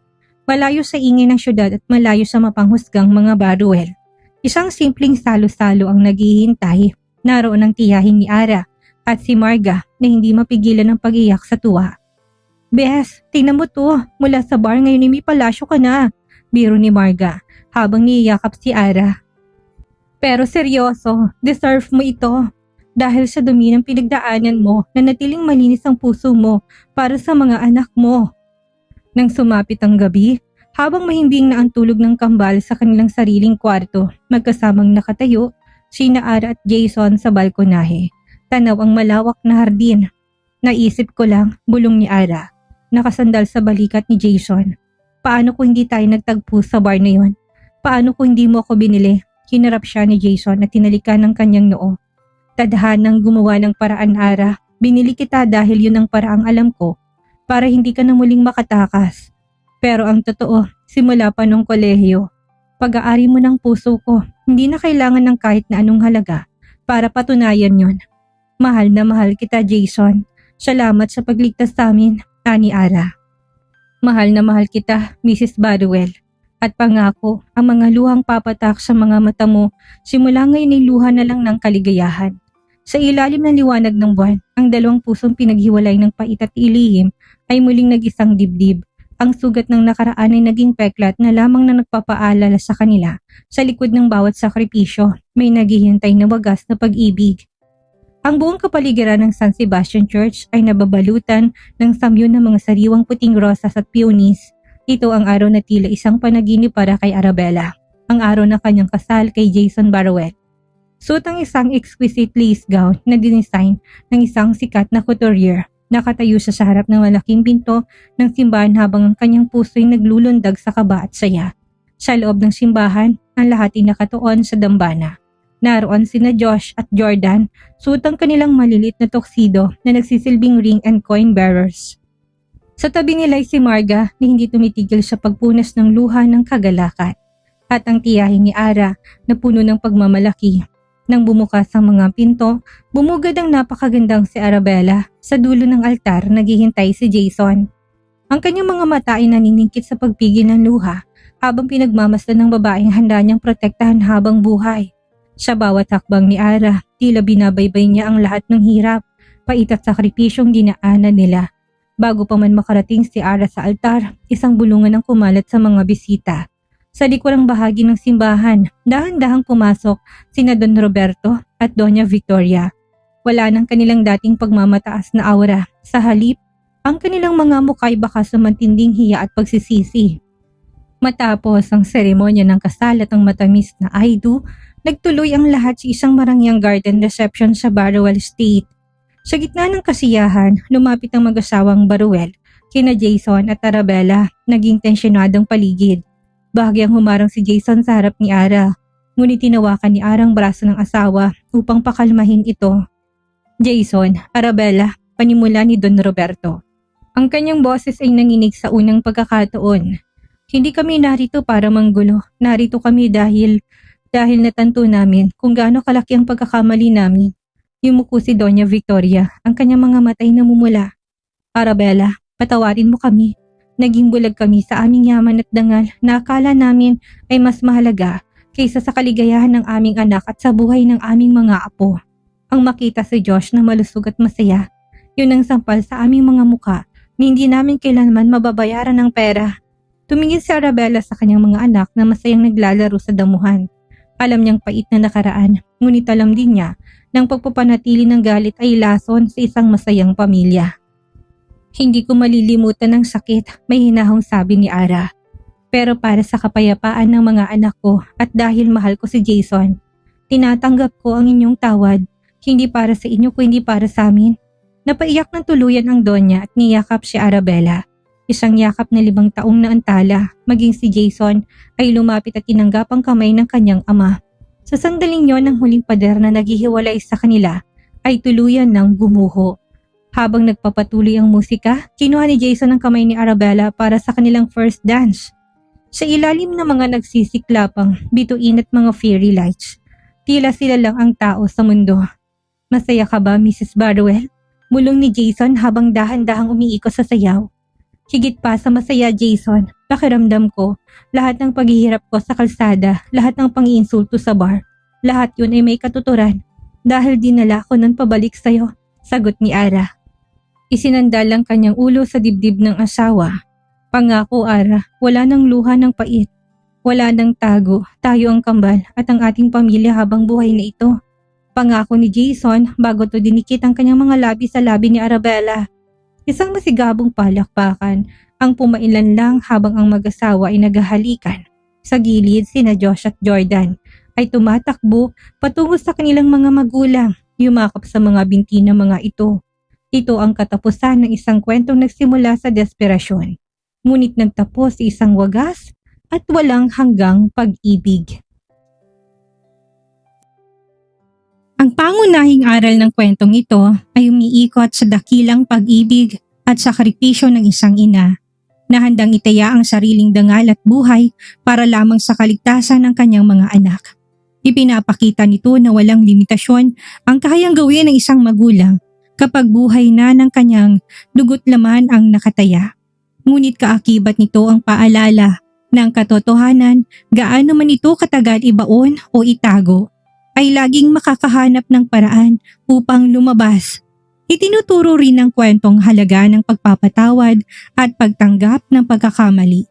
malayo sa ingay ng syudad at malayo sa mapanghusgang mga Baruel. Isang simpleng salo-salo ang naghihintay, naroon ang tiyahin ni Ara at si Marga na hindi mapigilan ng pag-iyak sa tuwa. Bes, tingnan mo to, mula sa bar ngayon ay may palasyo ka na, biro ni Marga habang niyayakap si Ara. Pero seryoso, deserve mo ito dahil sa dumi ng pinagdaanan mo na natiling malinis ang puso mo para sa mga anak mo. Nang sumapit ang gabi, Habang mahimbing na ang tulog ng kambal sa kanilang sariling kwarto, magkasamang nakatayo, sina Ara at Jason sa balkonahe. Tanaw ang malawak na hardin. Naisip ko lang, bulong ni Ara. Nakasandal sa balikat ni Jason. Paano kung hindi tayo nagtagpo sa bar na yon? Paano kung hindi mo ako binili? Hinarap siya ni Jason at tinalikan ng kanyang noo. Tadhanang gumawa ng paraan, Ara. Binili kita dahil yun ang paraang alam ko para hindi ka na muling makatakas. Pero ang totoo, simula pa nung kolehiyo, pag-aari mo ng puso ko, hindi na kailangan ng kahit na anong halaga para patunayan yon. Mahal na mahal kita, Jason. Salamat sa pagligtas sa amin, ani Ara. Mahal na mahal kita, Mrs. Barwell. At pangako, ang mga luhang papatak sa mga mata mo, simula ngayon ay luha na lang ng kaligayahan. Sa ilalim ng liwanag ng buwan, ang dalawang pusong pinaghiwalay ng pait at ilihim ay muling nag-isang dibdib. Ang sugat ng nakaraan ay naging peklat na lamang na nagpapaalala sa kanila. Sa likod ng bawat sakripisyo, may naghihintay na wagas na pag-ibig. Ang buong kapaligiran ng San Sebastian Church ay nababalutan ng samyon ng mga sariwang puting rosas at peonies. Ito ang araw na tila isang panaginip para kay Arabella. Ang araw na kanyang kasal kay Jason Barwell. Suot ang isang exquisite lace gown na dinesign ng isang sikat na couturier. Nakatayo siya sa harap ng malaking pinto ng simbahan habang ang kanyang puso'y naglulundag sa kaba at saya. Sa loob ng simbahan, ang lahat ay nakatuon sa dambana. Naroon sina Josh at Jordan, suot ang kanilang malilit na tuxedo na nagsisilbing ring and coin bearers. Sa tabi nila ay si Marga na hindi tumitigil sa pagpunas ng luha ng kagalakan. At ang tiyahin ni Ara na puno ng pagmamalaki. Nang bumukas ang mga pinto, bumugad ang napakagandang si Arabella. Sa dulo ng altar, naghihintay si Jason. Ang kanyang mga mata ay naniningkit sa pagpigil ng luha habang pinagmamasdan ng babaeng handa niyang protektahan habang buhay. Sa bawat hakbang ni Ara, tila binabaybay niya ang lahat ng hirap, pait at sakripisyong dinaanan nila. Bago pa man makarating si Ara sa altar, isang bulungan ang kumalat sa mga bisita. Sa likurang bahagi ng simbahan, dahan-dahang pumasok sina Don Roberto at Doña Victoria. Wala nang kanilang dating pagmamataas na aura. Sa halip, ang kanilang mga mukha ay baka sa matinding hiya at pagsisisi. Matapos ang seremonya ng kasal at ang matamis na I do, nagtuloy ang lahat sa isang marangyang garden reception sa Barwell Estate. Sa gitna ng kasiyahan, lumapit ang mag-asawang Barwell, kina Jason at Arabella, naging tensyonadong paligid. Bahagyang humarang si Jason sa harap ni Ara, ngunit tinawakan ni Ara ang braso ng asawa upang pakalmahin ito. Jason, Arabella, panimula ni Don Roberto. Ang kanyang boses ay nanginig sa unang pagkakataon. Hindi kami narito para manggulo, narito kami dahil natanto namin kung gaano kalaki ang pagkakamali namin. Yumuko si Doña Victoria, ang kanyang mga mata ay namumula. Arabella, patawarin mo kami. Naging bulag kami sa aming yaman at dangal na akala namin ay mas mahalaga kaysa sa kaligayahan ng aming anak at sa buhay ng aming mga apo. Ang makita si Josh na malusog at masaya, yun ang sampal sa aming mga muka na hindi namin kailanman mababayaran ng pera. Tumingin si Arabella sa kanyang mga anak na masayang naglalaro sa damuhan. Alam niyang pait na nakaraan, ngunit alam din niya na ang pagpapanatili ng galit ay lason sa isang masayang pamilya. Hindi ko malilimutan ang sakit, may hinahong sabi ni Ara. Pero para sa kapayapaan ng mga anak ko at dahil mahal ko si Jason, tinatanggap ko ang inyong tawad, hindi para sa inyo kundi para sa amin. Napaiyak ng tuluyan ang Donya at niyakap si Arabella. Isang yakap na 5 taong na antala, maging si Jason ay lumapit at tinanggap ang kamay ng kanyang ama. Sa sandaling yon, ang huling pader na naghihiwalay sa kanila ay tuluyan ng gumuho. Habang nagpapatuloy ang musika, kinuha ni Jason ang kamay ni Arabella para sa kanilang first dance. Sa ilalim ng mga nagsisiklapang bituin at mga fairy lights, tila sila lang ang tao sa mundo. Masaya ka ba, Mrs. Barwell? Mulong ni Jason habang dahan-dahang umiikot sa sayaw. Higit pa sa masaya, Jason, pakiramdam ko, lahat ng paghihirap ko sa kalsada, lahat ng pang-iinsulto sa bar, lahat yun ay may katuturan dahil dinala ko nun pabalik sa'yo, sagot ni Ara. Isinandal ang kanyang ulo sa dibdib ng asawa. Pangako, Ara, wala nang luha ng pait, wala nang tago, tayo ang kambal at ang ating pamilya habang buhay na ito. Pangako ni Jason bago to dinikit ang kanyang mga labi sa labi ni Arabella. Isang masigabong palakpakan Ang pumailan lang habang ang mag-asawa ay naghahalikan. Sa gilid, sina Josh at Jordan ay tumatakbo patungo sa kanilang mga magulang, yumakap sa mga binti ng mga ito. Ito ang katapusan ng isang kwentong nagsimula sa desperasyon, ngunit nagtapos sa isang wagas at walang hanggang pag-ibig. Ang pangunahing aral ng kwentong ito ay umiikot sa dakilang pag-ibig at sakripisyo ng isang ina na handang itaya ang sariling dangal at buhay para lamang sa kaligtasan ng kanyang mga anak. Ipinapakita nito na walang limitasyon ang kayang gawin ng isang magulang kapag buhay na ng kanyang dugo't laman ang nakataya. Ngunit kaakibat nito ang paalala na ang katotohanan, gaano man ito katagal ibaon o itago, ay laging makakahanap ng paraan upang lumabas. Itinuturo rin ng kwentong halaga ng pagpapatawad at pagtanggap ng pagkakamali.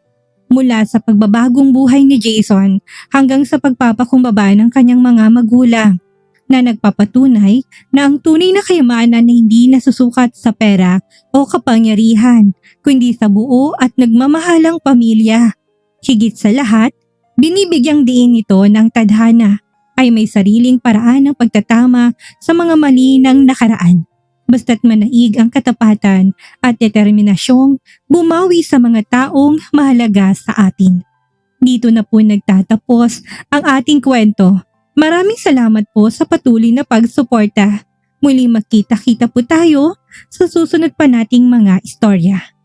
Mula sa pagbabagong buhay ni Jason hanggang sa pagpapakumbaba ng kanyang mga magulang na nagpapatunay na ang tunay na kayamanan na hindi nasusukat sa pera o kapangyarihan, kundi sa buo at nagmamahalang pamilya. Higit sa lahat, binibigyang diin nito ng tadhana ay may sariling paraan ng pagtatama sa mga mali ng nakaraan. Basta't manaig ang katapatan at determinasyong bumawi sa mga taong mahalaga sa atin. Dito na po nagtatapos ang ating kwento. Maraming salamat po sa patuloy na pagsuporta. Muli magkita-kita po tayo sa susunod pa nating mga istorya.